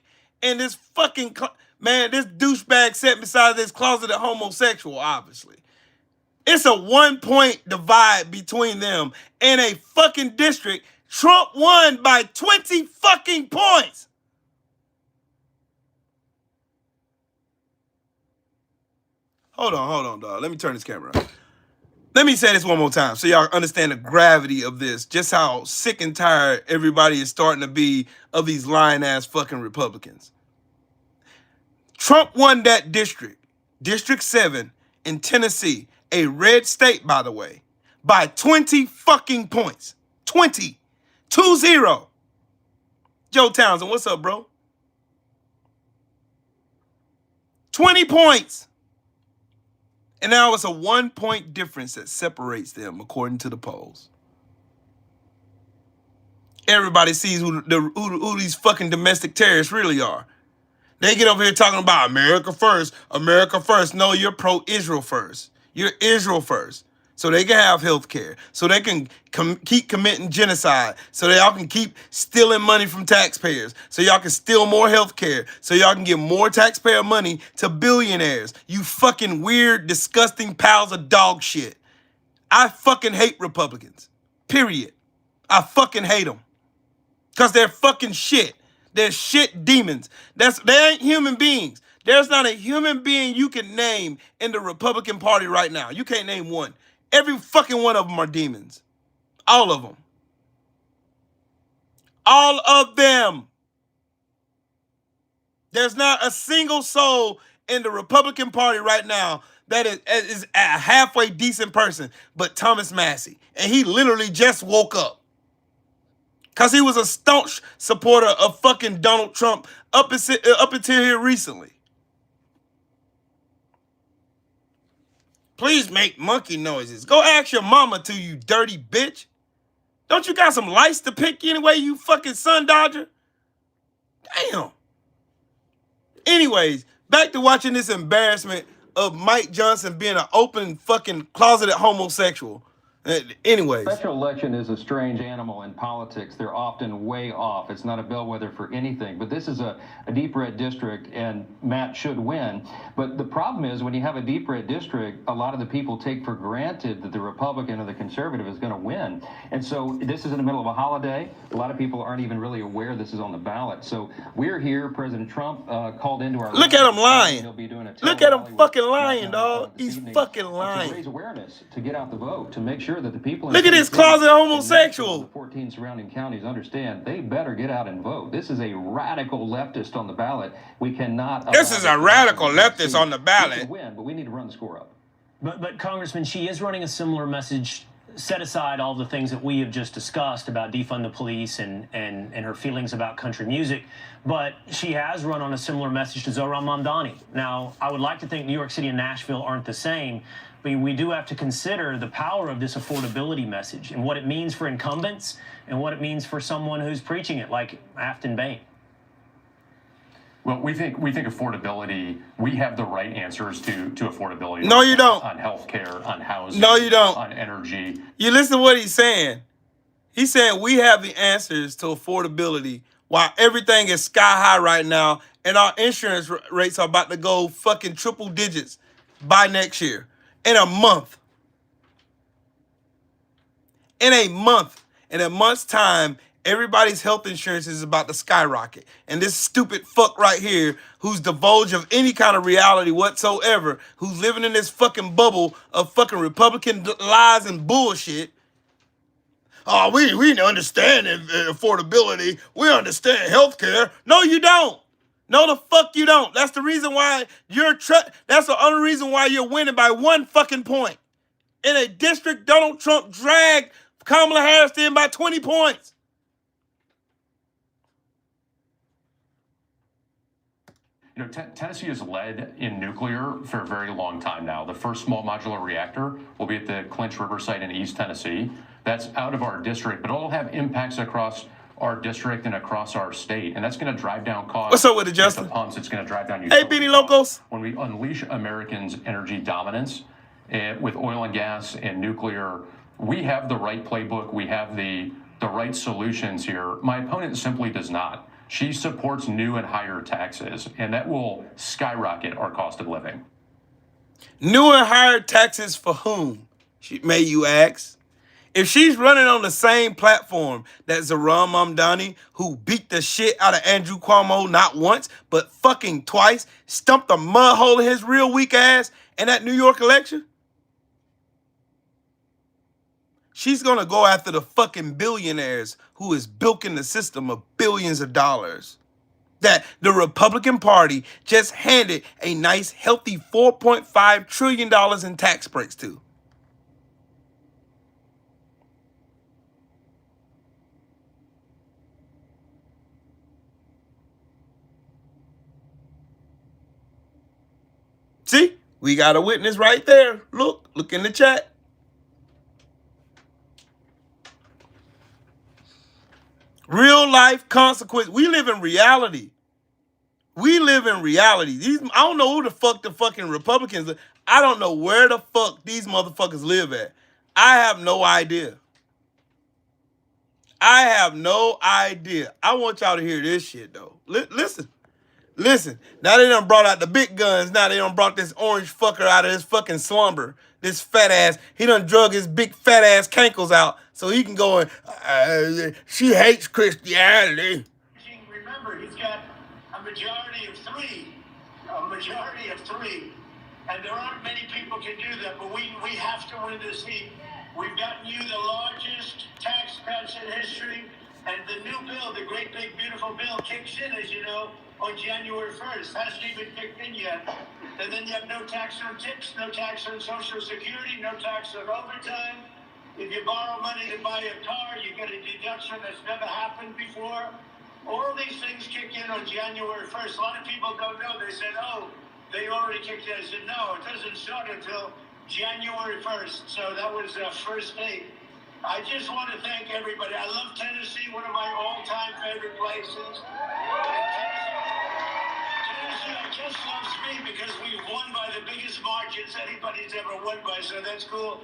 and this fucking this douchebag sitting beside this closeted homosexual, obviously. It's a 1 point divide between them in a fucking district. Trump won by 20 fucking points. Hold on, dog. Let me turn this camera on. Let me say this one more time so y'all understand the gravity of this. Just how sick and tired everybody is starting to be of these lying-ass fucking Republicans. Trump won that district, District 7 in Tennessee, a red state, by the way, by 20 fucking points. 20. 2-0. Joe Townsend, what's up, bro? 20 points. And now it's a 1 point difference that separates them, according to the polls. Everybody sees who these fucking domestic terrorists really are. They get over here talking about America first, America first. No, you're pro-Israel first. You're Israel first. So they can have health care. So they can keep committing genocide. So y'all can keep stealing money from taxpayers. So y'all can steal more health care. So y'all can give more taxpayer money to billionaires. You fucking weird, disgusting piles of dog shit. I fucking hate Republicans. Period. I fucking hate them. Because they're fucking shit. They're shit demons. They ain't human beings. There's not a human being you can name in the Republican Party right now. You can't name one. Every fucking one of them are demons. All of them. All of them. There's not a single soul in the Republican Party right now that is a halfway decent person but Thomas Massie. And he literally just woke up. Because he was a staunch supporter of fucking Donald Trump up until here recently. Please make monkey noises. Go ask your mama to, you dirty bitch. Don't you got some lice to pick anyway, you fucking sun dodger? Damn. Anyways, back to watching this embarrassment of Mike Johnson being an open fucking closeted homosexual. Anyways. Special election is a strange animal in politics. They're often way off. It's not a bellwether for anything. But this is a deep red district, and Matt should win. But the problem is when you have a deep red district, a lot of the people take for granted that the Republican or the conservative is going to win. And so this is in the middle of a holiday. A lot of people aren't even really aware this is on the ballot. So we're here. President Trump called into our... Look at him lying. Look at him fucking lying, dog. He's fucking lying. To raise awareness, to get out the vote, to make sure sure that the people in Look at this Tennessee closet and homosexual. the 14 surrounding counties understand they better get out and vote. This is a radical leftist on the ballot. We cannot. This is a radical leftist on the We ballot. can win, but we need to run the score up. But Congressman, she is running a similar message. Set aside all the things that we have just discussed about defund the police and her feelings about country music, but she has run on a similar message to Zohran Mamdani. Now, I would like to think New York City and Nashville aren't the same, but we do have to consider the power of this affordability message and what it means for incumbents and what it means for someone who's preaching it, like Afton Bain. Well, we think affordability, we have the right answers to affordability. No, you don't. On healthcare, on housing. No, you don't. On energy. You listen to what he's saying. He's saying we have the answers to affordability while everything is sky high right now and our insurance rates are about to go fucking triple digits by next year. In a month. In a month. In a month's time, everybody's health insurance is about to skyrocket. And this stupid fuck right here, who's divulged of any kind of reality whatsoever, who's living in this fucking bubble of fucking Republican lies and bullshit. Oh, we understand affordability. We understand healthcare. No, you don't. No, the fuck you don't. That's the reason why that's the only reason why you're winning by 1 fucking point. In a district, Donald Trump dragged Kamala Harris in by 20 points. You know, Tennessee has led in nuclear for a very long time now. The first small modular reactor will be at the Clinch River site in East Tennessee. That's out of our district, but it'll have impacts across our district and across our state, and that's going to drive down costs. What's up with it, Justin? The pumps, it's going to drive down Hey, utility Beanie costs. Locos. When we unleash Americans' energy dominance with oil and gas and nuclear, we have the right playbook. We have the right solutions here. My opponent simply does not. She supports new and higher taxes, and that will skyrocket our cost of living. New and higher taxes for whom, may you ask? If she's running on the same platform that Zohran Mamdani, who beat the shit out of Andrew Cuomo not once, but fucking twice, stumped a mud hole in his real weak ass in that New York election, she's going to go after the fucking billionaires who is bilking the system of billions of dollars that the Republican Party just handed a nice, healthy $4.5 trillion in tax breaks to. See, we got a witness right there. Look in the chat. Real life consequence. We live in reality. We live in reality. I don't know who the fuck the fucking Republicans are. I don't know where the fuck these motherfuckers live at. I have no idea. I have no idea. I want y'all to hear this shit, though. Listen. Listen. Now they done brought out the big guns. Now they done brought this orange fucker out of his fucking slumber. This fat ass. He done drug his big fat ass cankles out so he can go and, she hates Christianity. Remember, he's got a majority of three. And there aren't many people can do that, but we have to win this seat. We've gotten you the largest tax cuts in history, and the new bill, the great big beautiful bill, kicks in, as you know, on January 1st. Hasn't even kicked in yet. And then you have no tax on tips, no tax on Social Security, no tax on overtime. If you borrow money to buy a car, you get a deduction that's never happened before. All these things kick in on January 1st. A lot of people don't know. They said, oh, they already kicked in. I said, no, it doesn't start until January 1st. So that was the first date. I just want to thank everybody. I love Tennessee, one of my all-time favorite places. Tennessee just loves me because we've won by the biggest margins anybody's ever won by, so that's cool.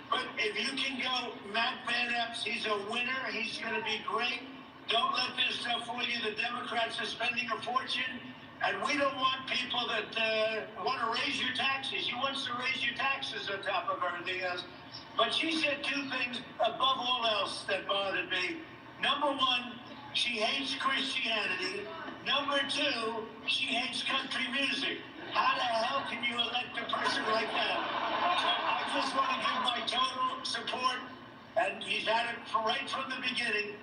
But if you can go, Matt Van Epps, he's a winner. He's going to be great. Don't let this stuff fool you. The Democrats are spending a fortune, and we don't want people that want to raise your taxes. She wants to raise your taxes on top of everything else. But she said two things above all else that bothered me. Number one, she hates Christianity. Number two, she hates country music. How the hell can you elect a person like that? So I just want to give my total support, and he's had it right from the beginning,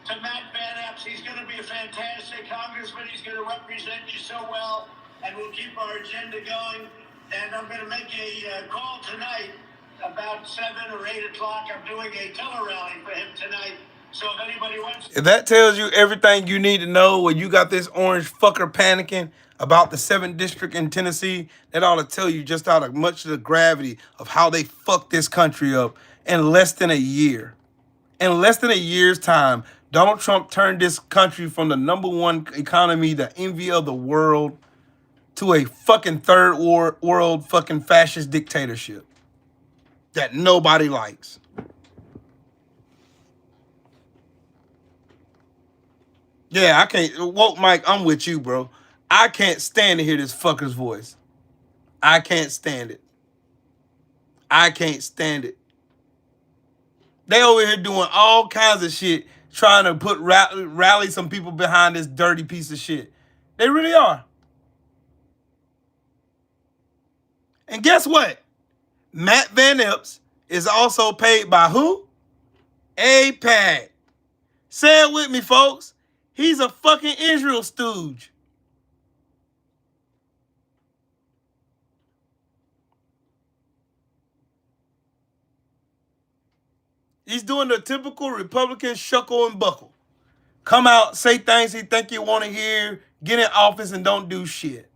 to Matt Van Epps. He's going to be a fantastic congressman. He's going to represent you so well, and we'll keep our agenda going. And I'm going to make a call tonight about 7 or 8 o'clock. I'm doing a tele-rally for him tonight. So if anybody wants... If that tells you everything you need to know when you got this orange fucker panicking about the 7th district in Tennessee, that ought to tell you just how much of the gravity of how they fucked this country up in less than a year. In less than a year's time, Donald Trump turned this country from the #1 economy, the envy of the world, to a fucking third world fucking fascist dictatorship that nobody likes. Yeah, I can't. Woke Mike, I'm with you, bro. I can't stand to hear this fucker's voice. I can't stand it. I can't stand it. They over here doing all kinds of shit, trying to put rally some people behind this dirty piece of shit. They really are. And guess what? Matt Van Epps is also paid by who? AIPAC. Say it with me, folks. He's a fucking Israel stooge. He's doing the typical Republican shuckle and buckle. Come out, say things he think you want to hear, get in office and don't do shit.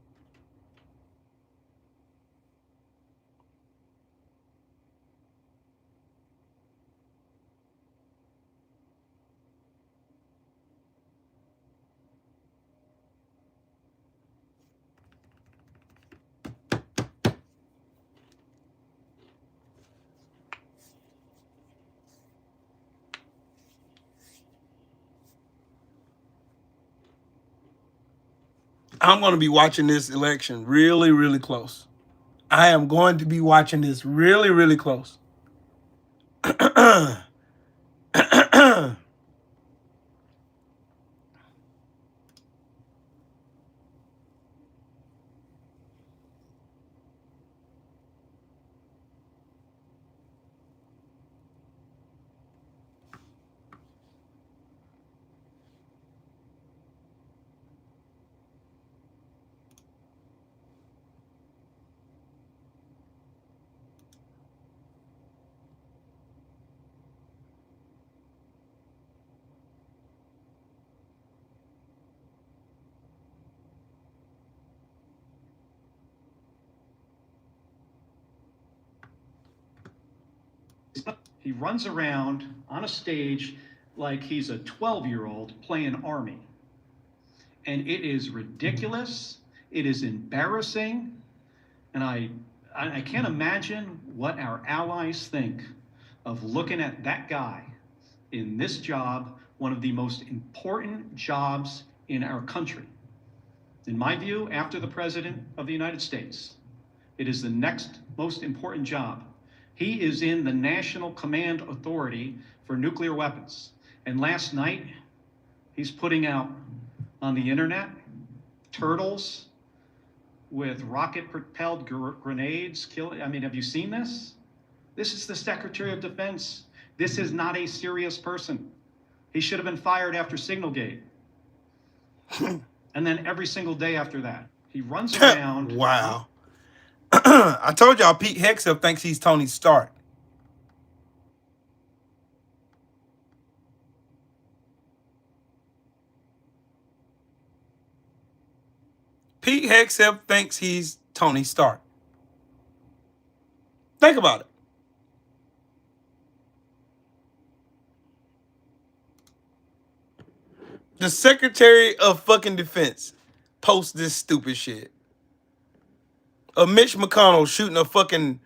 I'm going to be watching this election really, really close. I am going to be watching this really, really close. He runs around on a stage like he's a 12-year-old playing Army. And it is ridiculous. It is embarrassing. And I can't imagine what our allies think of looking at that guy in this job, one of the most important jobs in our country. In my view, after the President of the United States, it is the next most important job. He is in the National Command Authority for Nuclear Weapons. And last night, he's putting out on the internet turtles with rocket-propelled grenades. I mean, have you seen this? This is the Secretary of Defense. This is not a serious person. He should have been fired after Signalgate. And then every single day after that, he runs around. Wow. I told y'all Pete Hegseth thinks he's Tony Stark. Pete Hegseth thinks he's Tony Stark. Think about it. The Secretary of fucking Defense posts this stupid shit. Of Mitch McConnell shooting a fucking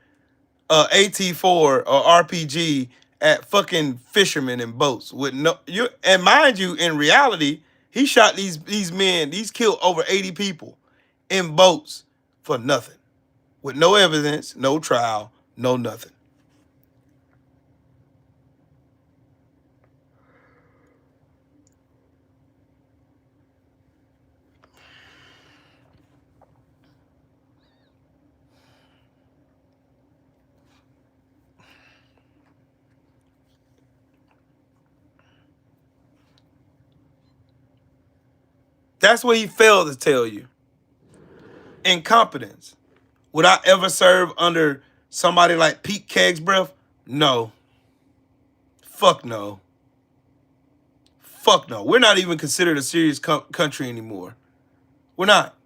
AT-4 or RPG at fucking fishermen and boats with no and mind you, in reality, he shot these men, these killed over 80 people in boats for nothing. With no evidence, no trial, no nothing. That's what he failed to tell you. Incompetence. Would I ever serve under somebody like Pete Kegsbreath? No. Fuck no. Fuck no. We're not even considered a serious country anymore. We're not.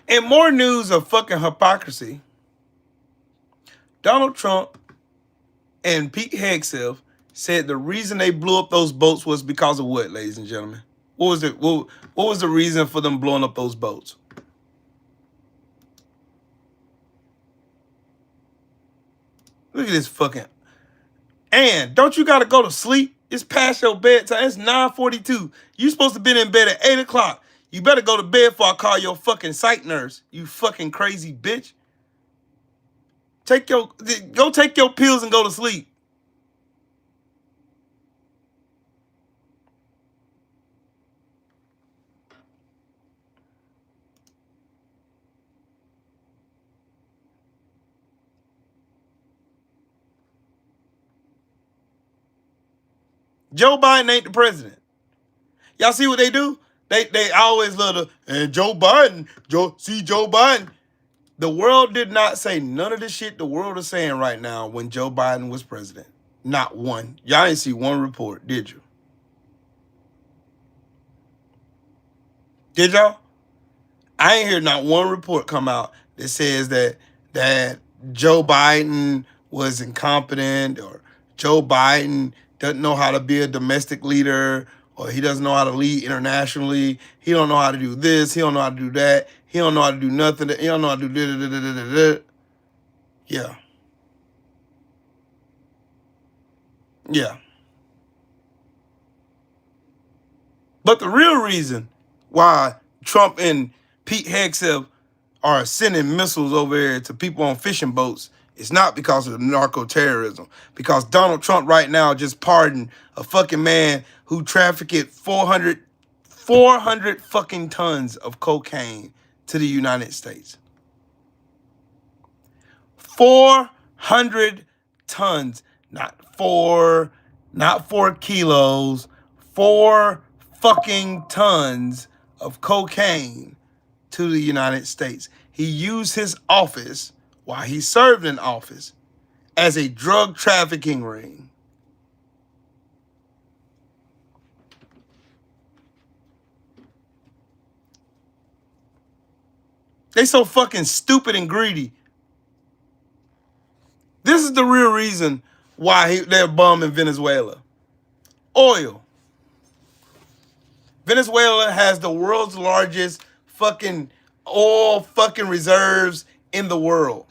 And more news of fucking hypocrisy. Donald Trump and Pete Hegseth said the reason they blew up those boats was because of what, ladies and gentlemen? What was it? What was the reason for them blowing up those boats? Look at this fucking. And don't you gotta go to sleep? It's past your bedtime. It's 9:42. You supposed to be in bed at 8 o'clock. You better go to bed before I call your fucking psych nurse. You fucking crazy bitch. Go take your pills and go to sleep. Joe Biden ain't the president. Y'all see what they do? They always love to, and Joe Biden, Joe Biden. The world did not say none of the shit the world is saying right now when Joe Biden was president. Not one. Y'all didn't see one report, did you? Did y'all? I ain't hear not one report come out that says that Joe Biden was incompetent, or Joe Biden doesn't know how to be a domestic leader, or he doesn't know how to lead internationally. He don't know how to do this. He don't know how to do that. He don't know how to do nothing. He don't know how to do Yeah. Yeah. But the real reason why Trump and Pete Hegseth are sending missiles over there to people on fishing boats is not because of narco-terrorism. Because Donald Trump right now just pardoned a fucking man who trafficked 400 fucking tons of cocaine to the United States. 400 tons, not 4 kilos, 4 fucking tons of cocaine to the United States. He used his office while he served in office as a drug trafficking ring. They so fucking stupid and greedy. This is the real reason why they're bombing Venezuela. Oil. Venezuela has the world's largest fucking oil fucking reserves in the world.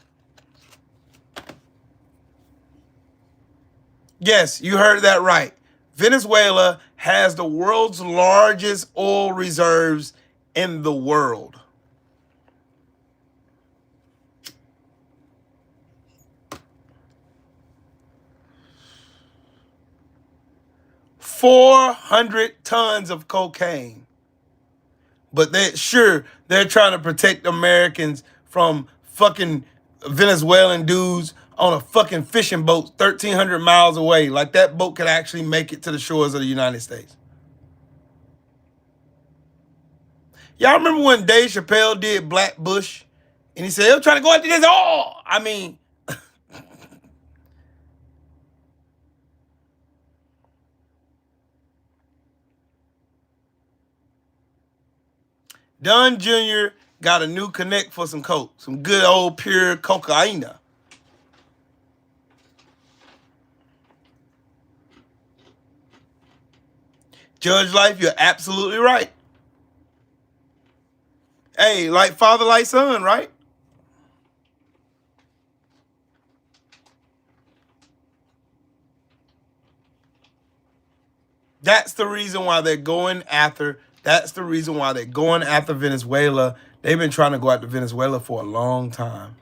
Yes, you heard that right. Venezuela has the world's largest oil reserves in the world. $400 tons of cocaine. But they're trying to protect Americans from fucking Venezuelan dudes on a fucking fishing boat 1,300 miles away. Like that boat could actually make it to the shores of the United States. Y'all remember when Dave Chappelle did Black Bush? And he said, they're trying to go after this all. I mean, Don Jr. got a new connect for some coke, some good old pure cocaina. Judge Life, you're absolutely right. Hey, like father, like son, right? That's the reason why they're going after. That's the reason why they're going after Venezuela. They've been trying to go after Venezuela for a long time.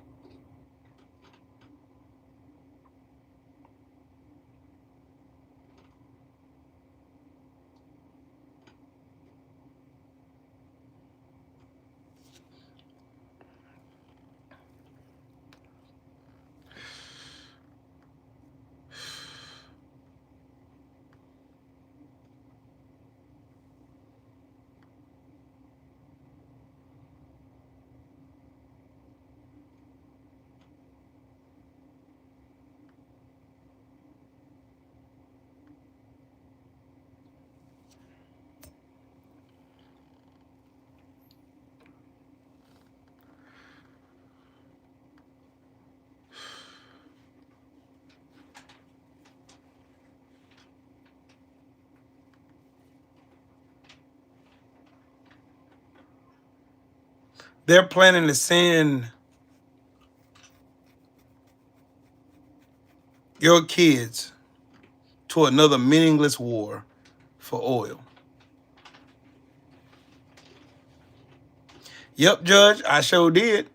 They're planning to send your kids to another meaningless war for oil. Yep, Judge, I sure did.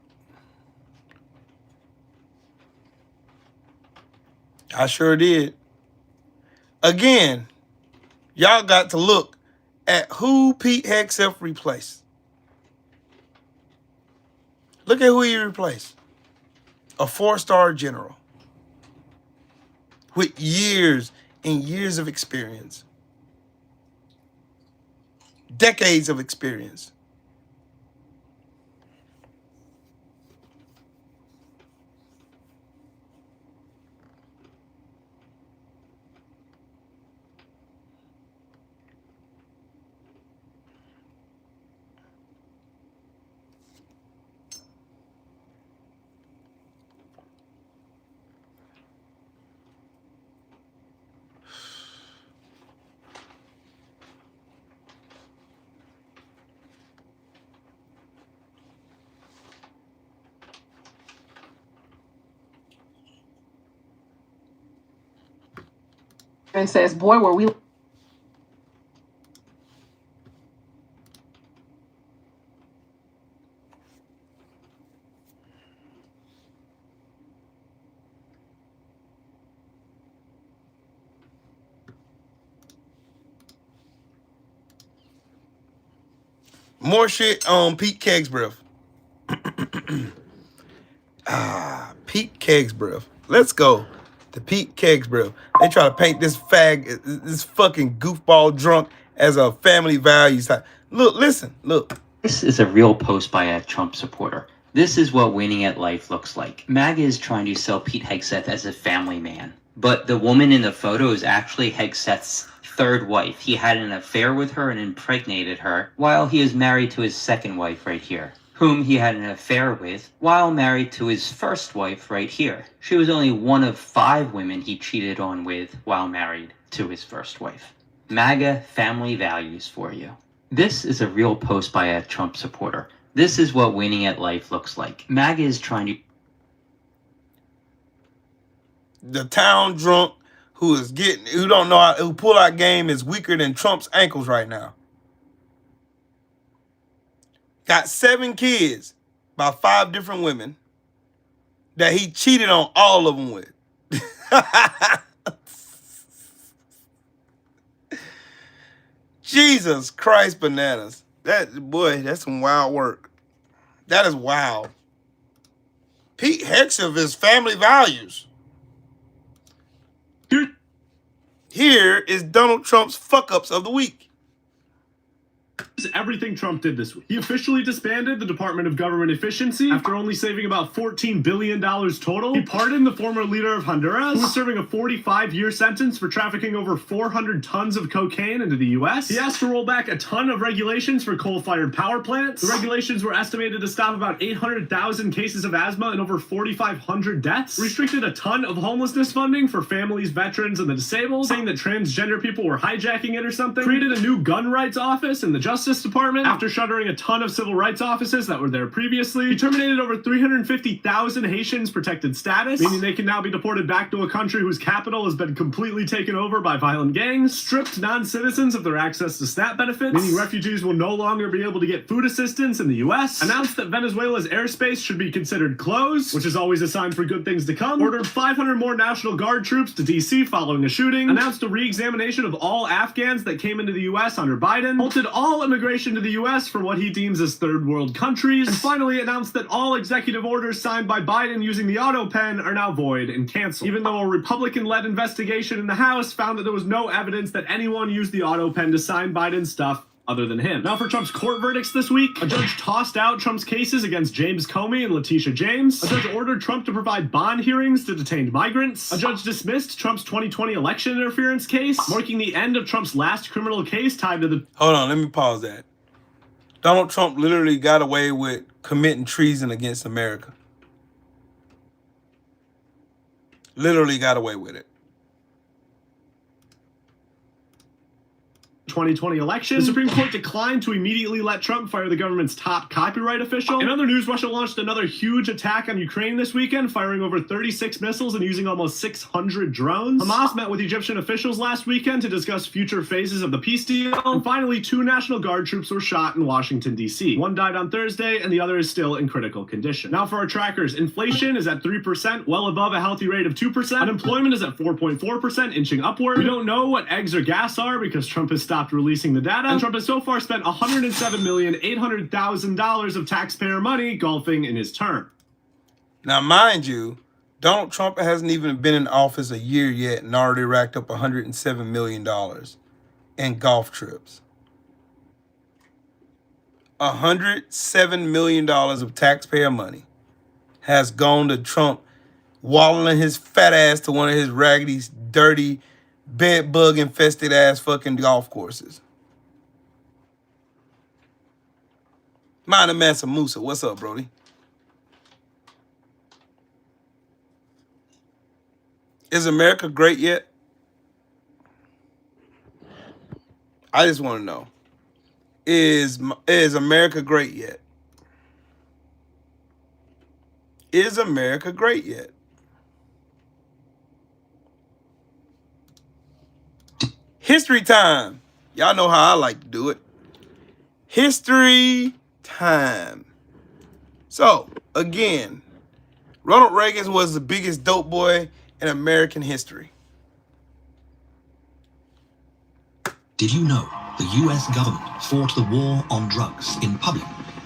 I sure did. Again, y'all got to look at who Pete Hegseth replaced. Look at who he replaced. A 4-star general with years and years of experience. Decades of experience. And says, boy, were we. More shit on Pete Kegsbreath. Pete Kegsbreath. Let's go to Pete Kegsbreath. They try to paint this this fucking goofball drunk as a family values type. Look, listen, look. This is a real post by a Trump supporter. This is what winning at life looks like. MAGA is trying to sell Pete Hegseth as a family man. But the woman in the photo is actually Hegseth's third wife. He had an affair with her and impregnated her while he was married to his second wife right here, whom he had an affair with while married to his first wife right here. She was only one of 5 women he cheated on with while married to his first wife. MAGA family values for you. This is a real post by a Trump supporter. This is what winning at life looks like. MAGA is trying to... The town drunk who don't know how, who pull-out game is weaker than Trump's ankles right now. Got 7 kids by 5 different women that he cheated on all of them with. Jesus Christ bananas. That's some wild work. That is wild. Pete Hegseth is family values. Here is Donald Trump's fuck-ups of the week. Everything Trump did this week. He officially disbanded the Department of Government Efficiency after only saving about $14 billion total. He pardoned the former leader of Honduras, who was serving a 45-year sentence for trafficking over 400 tons of cocaine into the U.S. He asked to roll back a ton of regulations for coal-fired power plants. The regulations were estimated to stop about 800,000 cases of asthma and over 4,500 deaths. Restricted a ton of homelessness funding for families, veterans, and the disabled, saying that transgender people were hijacking it or something. Created a new gun rights office in the Justice Department after shuttering a ton of civil rights offices that were there previously. He terminated over 350,000 Haitians' protected status, meaning they can now be deported back to a country whose capital has been completely taken over by violent gangs. Stripped non-citizens of their access to SNAP benefits, meaning refugees will no longer be able to get food assistance in the U.S. Announced that Venezuela's airspace should be considered closed, which is always a sign for good things to come. Ordered 500 more National Guard troops to D.C. following a shooting. Announced a re-examination of all Afghans that came into the U.S. under Biden. Halted all immigration to the U.S. for what he deems as third world countries. And finally announced that all executive orders signed by Biden using the auto pen are now void and canceled. Even though a Republican-led investigation in the House found that there was no evidence that anyone used the auto pen to sign Biden's stuff other than him. Now for Trump's court verdicts this week, a judge tossed out Trump's cases against James Comey and Letitia James. A judge ordered Trump to provide bond hearings to detained migrants. A judge dismissed Trump's 2020 election interference case, marking the end of Trump's last criminal case tied to the... Hold on, let me pause that. Donald Trump literally got away with committing treason against America. Literally got away with it. 2020 election. The Supreme Court declined to immediately let Trump fire the government's top copyright official. In other news, Russia launched another huge attack on Ukraine this weekend, firing over 36 missiles and using almost 600 drones. Hamas met with Egyptian officials last weekend to discuss future phases of the peace deal. And finally, 2 National Guard troops were shot in Washington, D.C. One died on Thursday, and the other is still in critical condition. Now for our trackers. Inflation is at 3%, well above a healthy rate of 2%. Unemployment is at 4.4%, inching upward. We don't know what eggs or gas are because Trump has stopped releasing the data, and Trump has so far spent $107,800,000 of taxpayer money golfing in his term. Now, mind you, Donald Trump hasn't even been in office a year yet and already racked up $107 million in golf trips. $107 million of taxpayer money has gone to Trump waddling his fat ass to one of his raggedy, dirty, bed bug infested ass fucking golf courses. Mind the Mansa Musa, what's up, Brody? Is America great yet? I just want to know. Is America great yet? Is America great yet? History time. Y'all know how I like to do it. History time. So, again, Ronald Reagan was the biggest dope boy in American history. Did you know the US government fought the war on drugs in public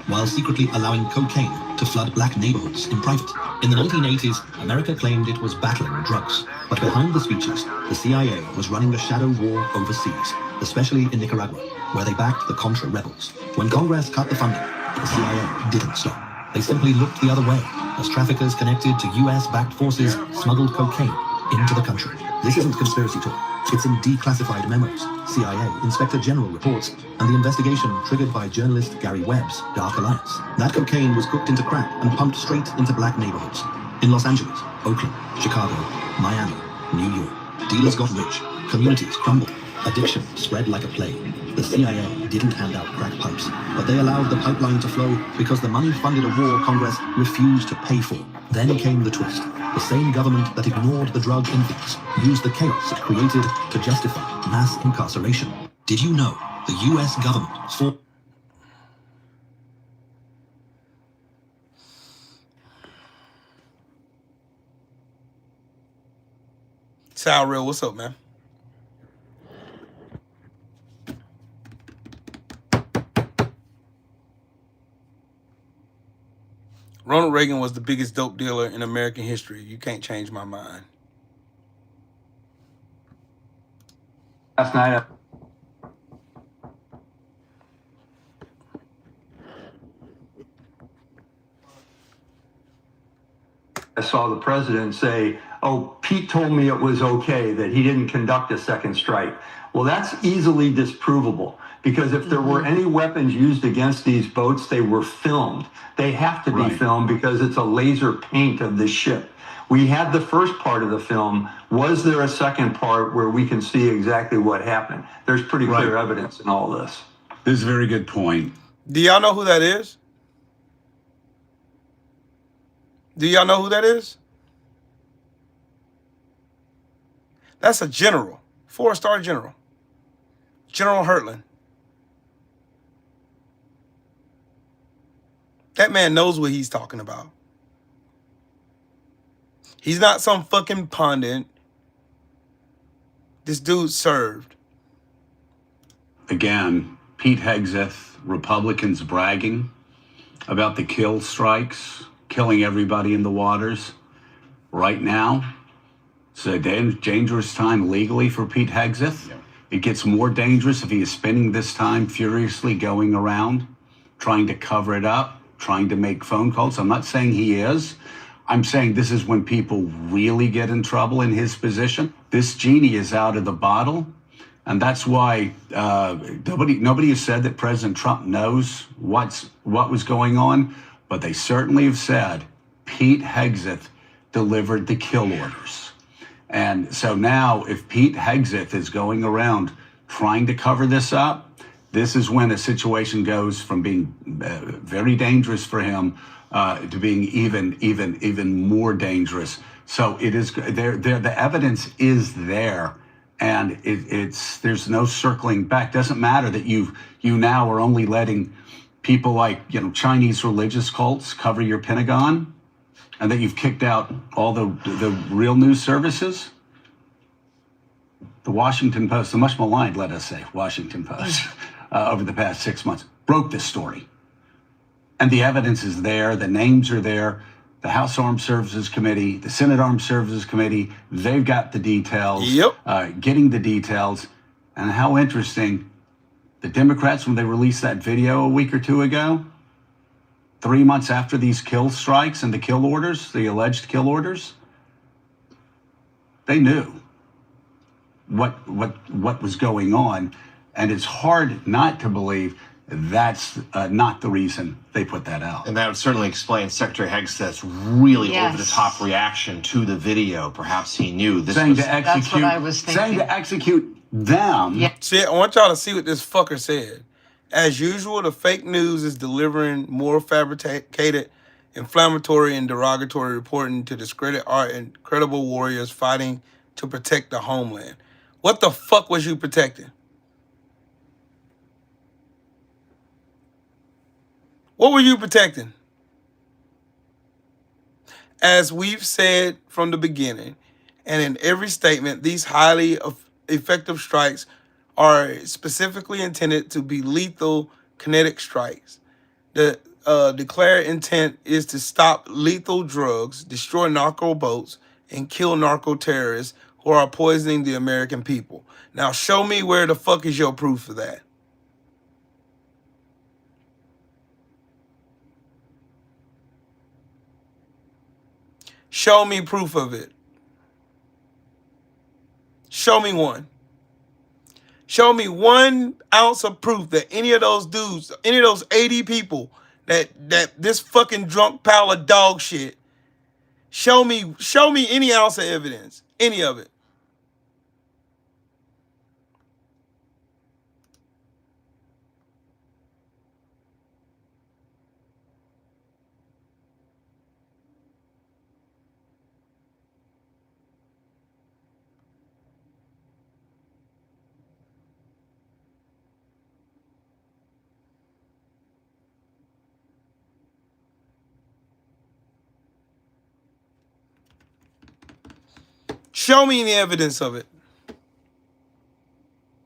while secretly allowing cocaine to flood black neighborhoods in private? In the 1980s, America claimed it was battling drugs, but behind the speeches, the CIA was running a shadow war overseas, especially in Nicaragua, where they backed the Contra rebels. When Congress cut the funding, the CIA didn't stop. They simply looked the other way as traffickers connected to US-backed forces smuggled cocaine into the country. This isn't conspiracy talk. It's in declassified memos, CIA Inspector General reports, and the investigation triggered by journalist Gary Webb's Dark Alliance. That cocaine was cooked into crack and pumped straight into black neighborhoods. In Los Angeles, Oakland, Chicago, Miami, New York. Dealers got rich, communities crumbled, addiction spread like a plague. The CIA didn't hand out crack pipes, but they allowed the pipeline to flow because the money funded a war Congress refused to pay for. Then came the twist. The same government that ignored the drug influx used the chaos it created to justify mass incarceration. Did you know the US government fought... Sal Real, what's up, man? Ronald Reagan was the biggest dope dealer in American history. You can't change my mind. Last night, saw the president say, oh, Pete told me it was okay, that he didn't conduct a second strike. Well, that's easily disprovable, because if there were any weapons used against these boats, they were filmed. They have to be filmed because it's a laser paint of the ship. We had the first part of the film. Was there a second part where we can see exactly what happened? There's pretty clear evidence in all this. This is a very good point. Do y'all know who that is? Do y'all know who that is? That's a general, 4-star general. General Hurtland. That man knows what he's talking about. He's not some fucking pundit. This dude served. Again, Pete Hegseth, Republicans bragging about the kill strikes, killing everybody in the waters. Right now, it's a dangerous time legally for Pete Hegseth. Yeah. It gets more dangerous if he is spending this time furiously going around, trying to cover it up, trying to make phone calls. I'm not saying he is. I'm saying this is when people really get in trouble in his position. This genie is out of the bottle. And that's why nobody has said that President Trump knows what was going on, but they certainly have said Pete Hegseth delivered the kill orders. And so now if Pete Hegseth is going around trying to cover this up, this is when a situation goes from being very dangerous for him to being even more dangerous. So it is there. The evidence is there, and there's no circling back. Doesn't matter that you now are only letting people like Chinese religious cults cover your Pentagon, and that you've kicked out all the real news services. The Washington Post, the much maligned, let us say, Washington Post, over the past 6 months, broke this story. And the evidence is there, the names are there, the House Armed Services Committee, the Senate Armed Services Committee, they've got the details, getting the details. And how interesting, the Democrats, when they released that video a week or two ago, 3 months after these kill strikes and the kill orders, the alleged kill orders, they knew what was going on. And it's hard not to believe that's not the reason they put that out. And that would certainly explain Secretary Hegseth's really over-the-top reaction to the video. Perhaps he knew this was... That's what I was thinking. Saying to execute them. Yeah. See, I want y'all to see what this fucker said. As usual, the fake news is delivering more fabricated, inflammatory, and derogatory reporting to discredit our incredible warriors fighting to protect the homeland. What the fuck was you protecting? What were you protecting? As we've said from the beginning, and in every statement, these highly effective strikes are specifically intended to be lethal kinetic strikes. The declared intent is to stop lethal drugs, destroy narco boats, and kill narco terrorists who are poisoning the American people. Now show me where the fuck is your proof of that. Show me proof of it. Show me one. Show me 1 ounce of proof that any of those dudes, any of those 80 people, that this fucking drunk pile of dog shit. Show me any ounce of evidence. Any of it. Show me any evidence of it.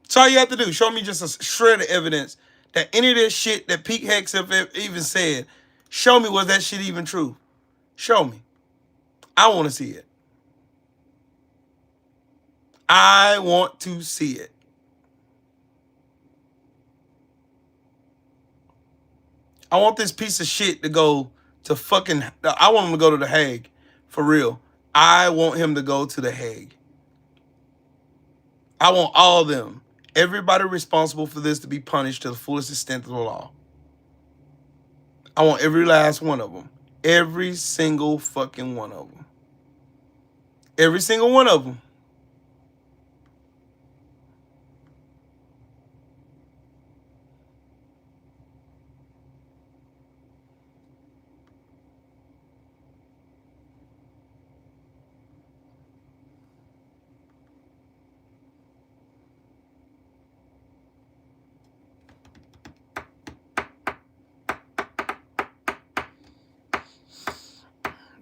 That's all you have to do. Show me just a shred of evidence that any of this shit that Pete Hegseth even said, show me was that shit even true. Show me. I want to see it. I want to see it. I want this piece of shit to go to fucking... I want him to go to The Hague For real. I want him to go to The Hague. I want all of them. Everybody responsible for this to be punished to the fullest extent of the law. I want every last one of them. Every single fucking one of them. Every single one of them.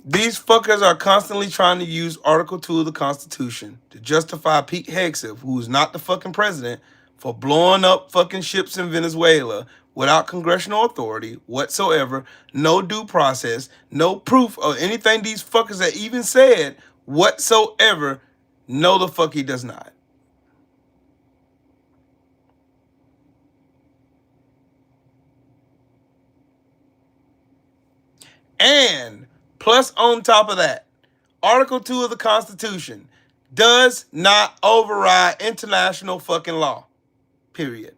These fuckers are constantly trying to use Article 2 of the Constitution to justify Pete Hegseth, who is not the fucking president, for blowing up fucking ships in Venezuela without congressional authority whatsoever, no due process, no proof of anything these fuckers have even said whatsoever. No, the fuck he does not. And plus, on top of that, Article 2 of the Constitution does not override international fucking law. Period.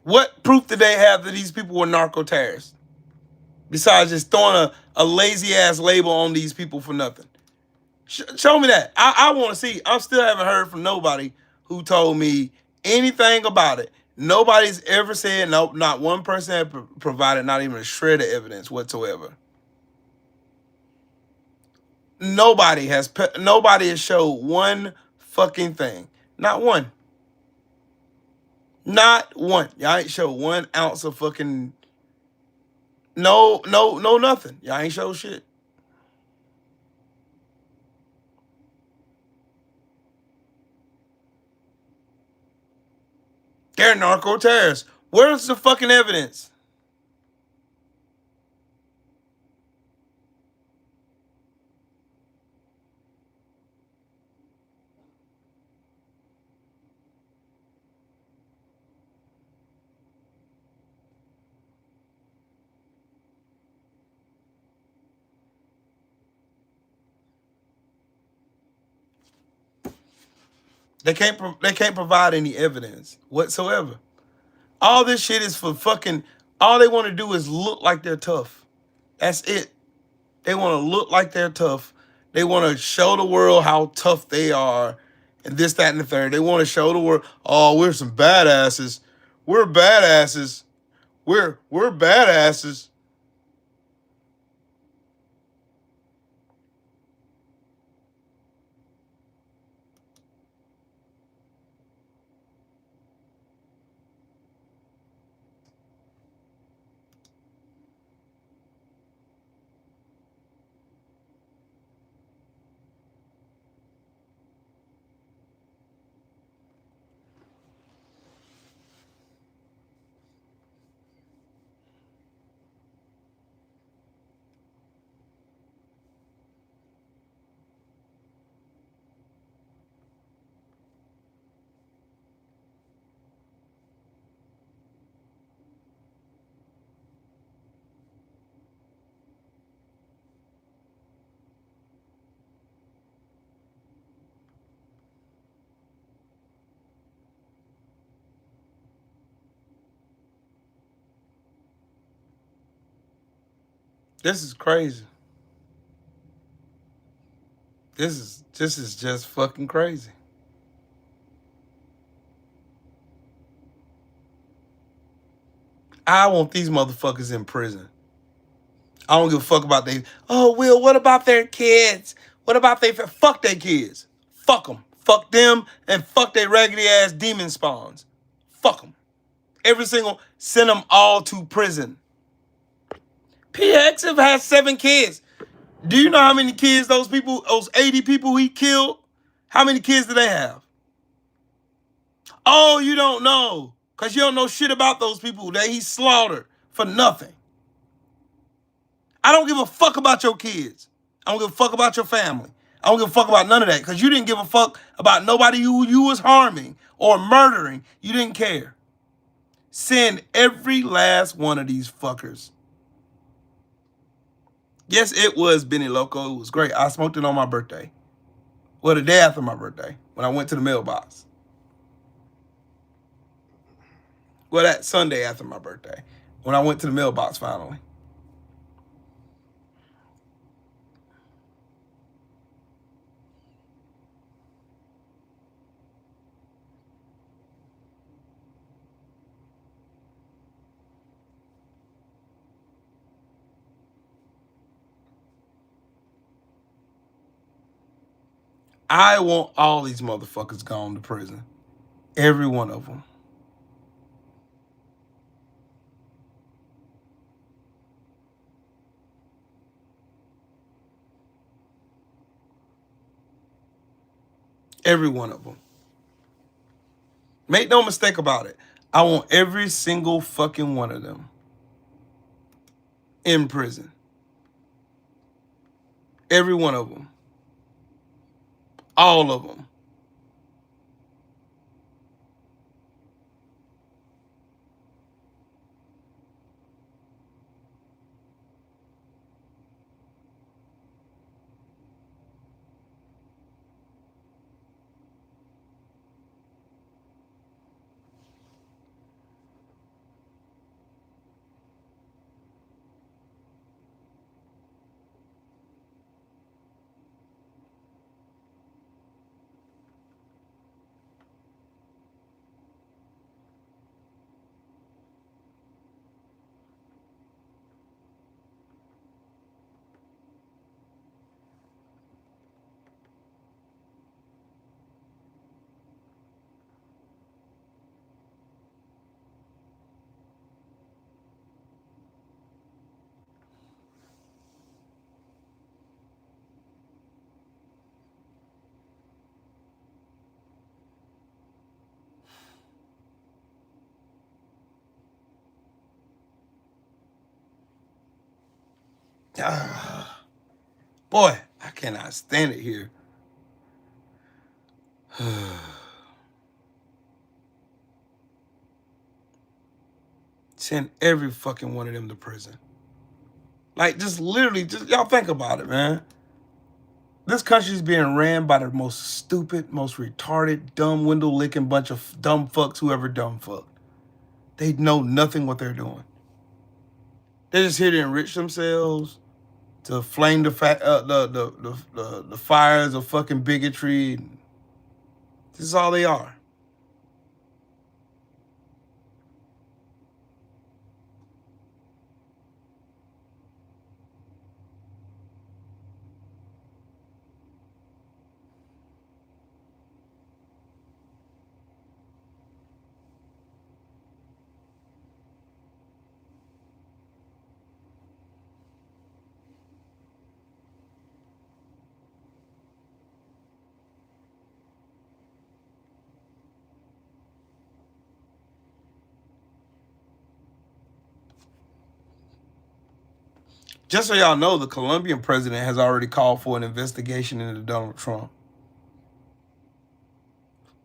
What proof did they have that these people were narco-terrorists? Besides just throwing a lazy-ass label on these people for nothing. Show me that. I want to see. I still haven't heard from nobody who told me anything about it. Nobody's ever said, nope, not one person had provided not even a shred of evidence whatsoever. Nobody has showed one fucking thing. Not one. Not one. Y'all ain't showed 1 ounce of fucking... No, nothing. Y'all ain't show shit. They're narco-terrorists. Where's the fucking evidence? They can't provide any evidence whatsoever. All this shit is for fucking... All they want to do is look like they're tough. That's it. They want to look like they're tough. They want to show the world how tough they are, and this, that, and the third. They want to show the world, oh, we're some badasses. We're badasses. We're badasses. This is crazy. This is just fucking crazy. I want these motherfuckers in prison. I don't give a fuck about they... Oh, Will, what about their kids? What about they... Fuck their kids. Fuck them. Fuck them and fuck their raggedy ass demon spawns. Fuck them. Every single... Send them all to prison. PX has 7 kids. Do you know how many kids those 80 people he killed? How many kids do they have? Oh, you don't know. Because you don't know shit about those people that he slaughtered for nothing. I don't give a fuck about your kids. I don't give a fuck about your family. I don't give a fuck about none of that because you didn't give a fuck about nobody who you was harming or murdering. You didn't care. Send every last one of these fuckers. Yes, it was Benny Loco. It was great. I smoked it on my birthday. Well, the day after my birthday when I went to the mailbox. Well, that Sunday after my birthday when I went to the mailbox finally. I want all these motherfuckers gone to prison. Every one of them. Every one of them. Make no mistake about it. I want every single fucking one of them in prison. Every one of them. All of them. Boy, I cannot stand it here. Send every fucking one of them to prison. Like, just literally, just y'all think about it, man. This country's being ran by the most stupid, most retarded, dumb, window-licking bunch of dumb fucks who ever dumb fucked. They know nothing what they're doing. They're just here to enrich themselves, to flame the fires of fucking bigotry. This is all they are. Just so y'all know, the Colombian president has already called for an investigation into Donald Trump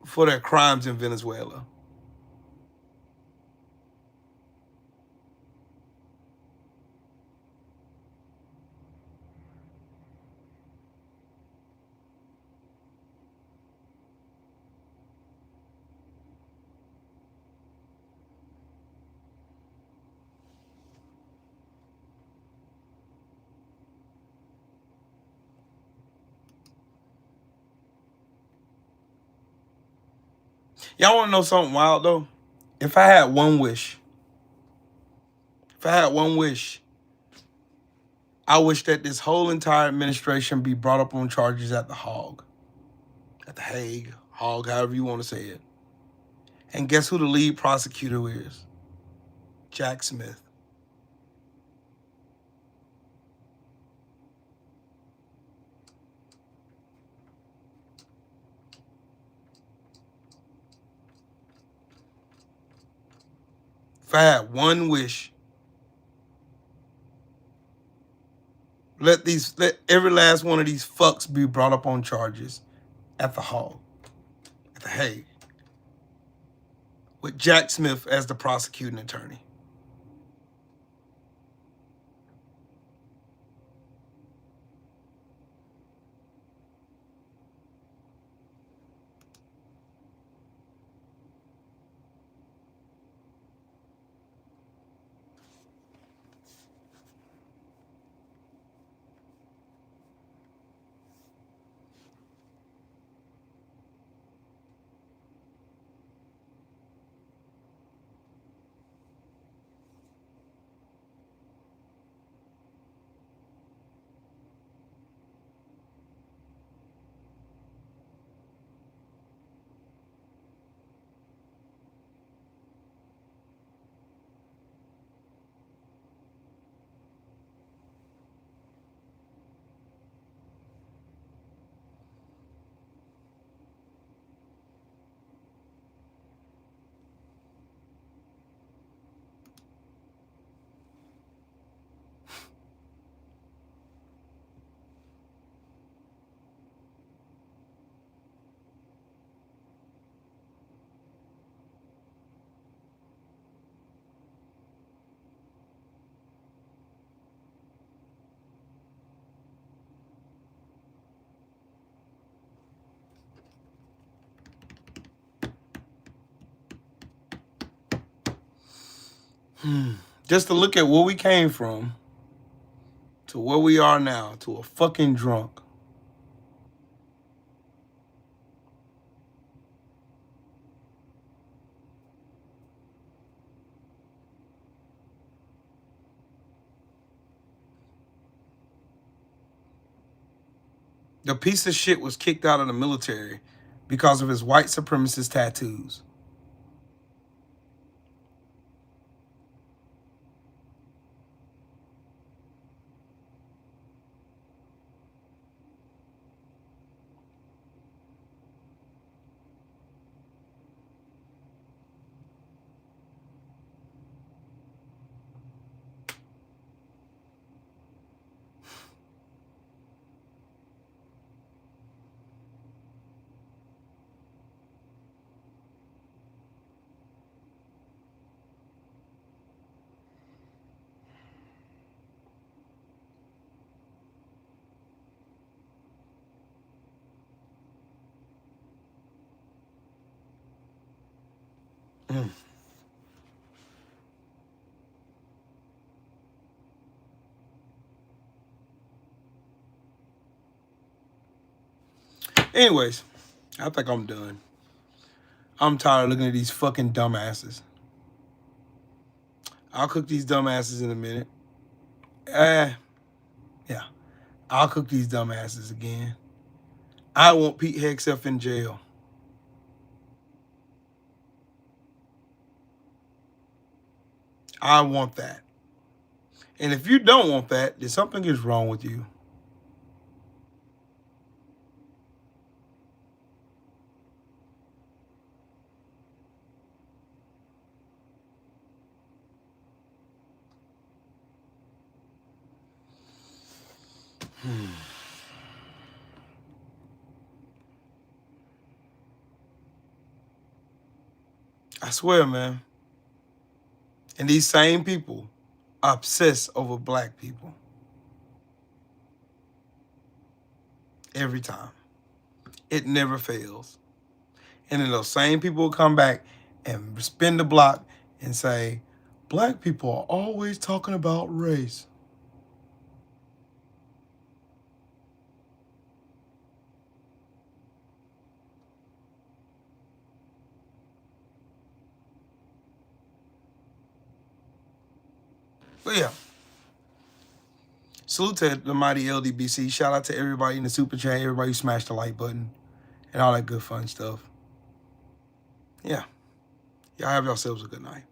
for their crimes in Venezuela. Y'all want to know something wild, though? If I had one wish, I wish that this whole entire administration be brought up on charges at the Hague. At the Hague, Hague, however you want to say it. And guess who the lead prosecutor is? Jack Smith. If I had one wish, Let every last one of these fucks be brought up on charges at the Hague, at the Hague, with Jack Smith as the prosecuting attorney. Just to look at where we came from to where we are now, to a fucking drunk. The piece of shit was kicked out of the military because of his white supremacist tattoos. Anyways, I think I'm done. I'm tired of looking at these fucking dumbasses. I'll cook these dumbasses in a minute. Yeah. I'll cook these dumbasses again. I want Pete Hegseth in jail. I want that. And if you don't want that, then something is wrong with you. I swear, man. And these same people obsess over black people. Every time. It never fails. And then those same people will come back and spin the block and say, black people are always talking about race. But yeah. Salute to the mighty LDBC. Shout out to everybody in the super chat, everybody who smashed the like button and all that good fun stuff. Yeah. Y'all have yourselves a good night.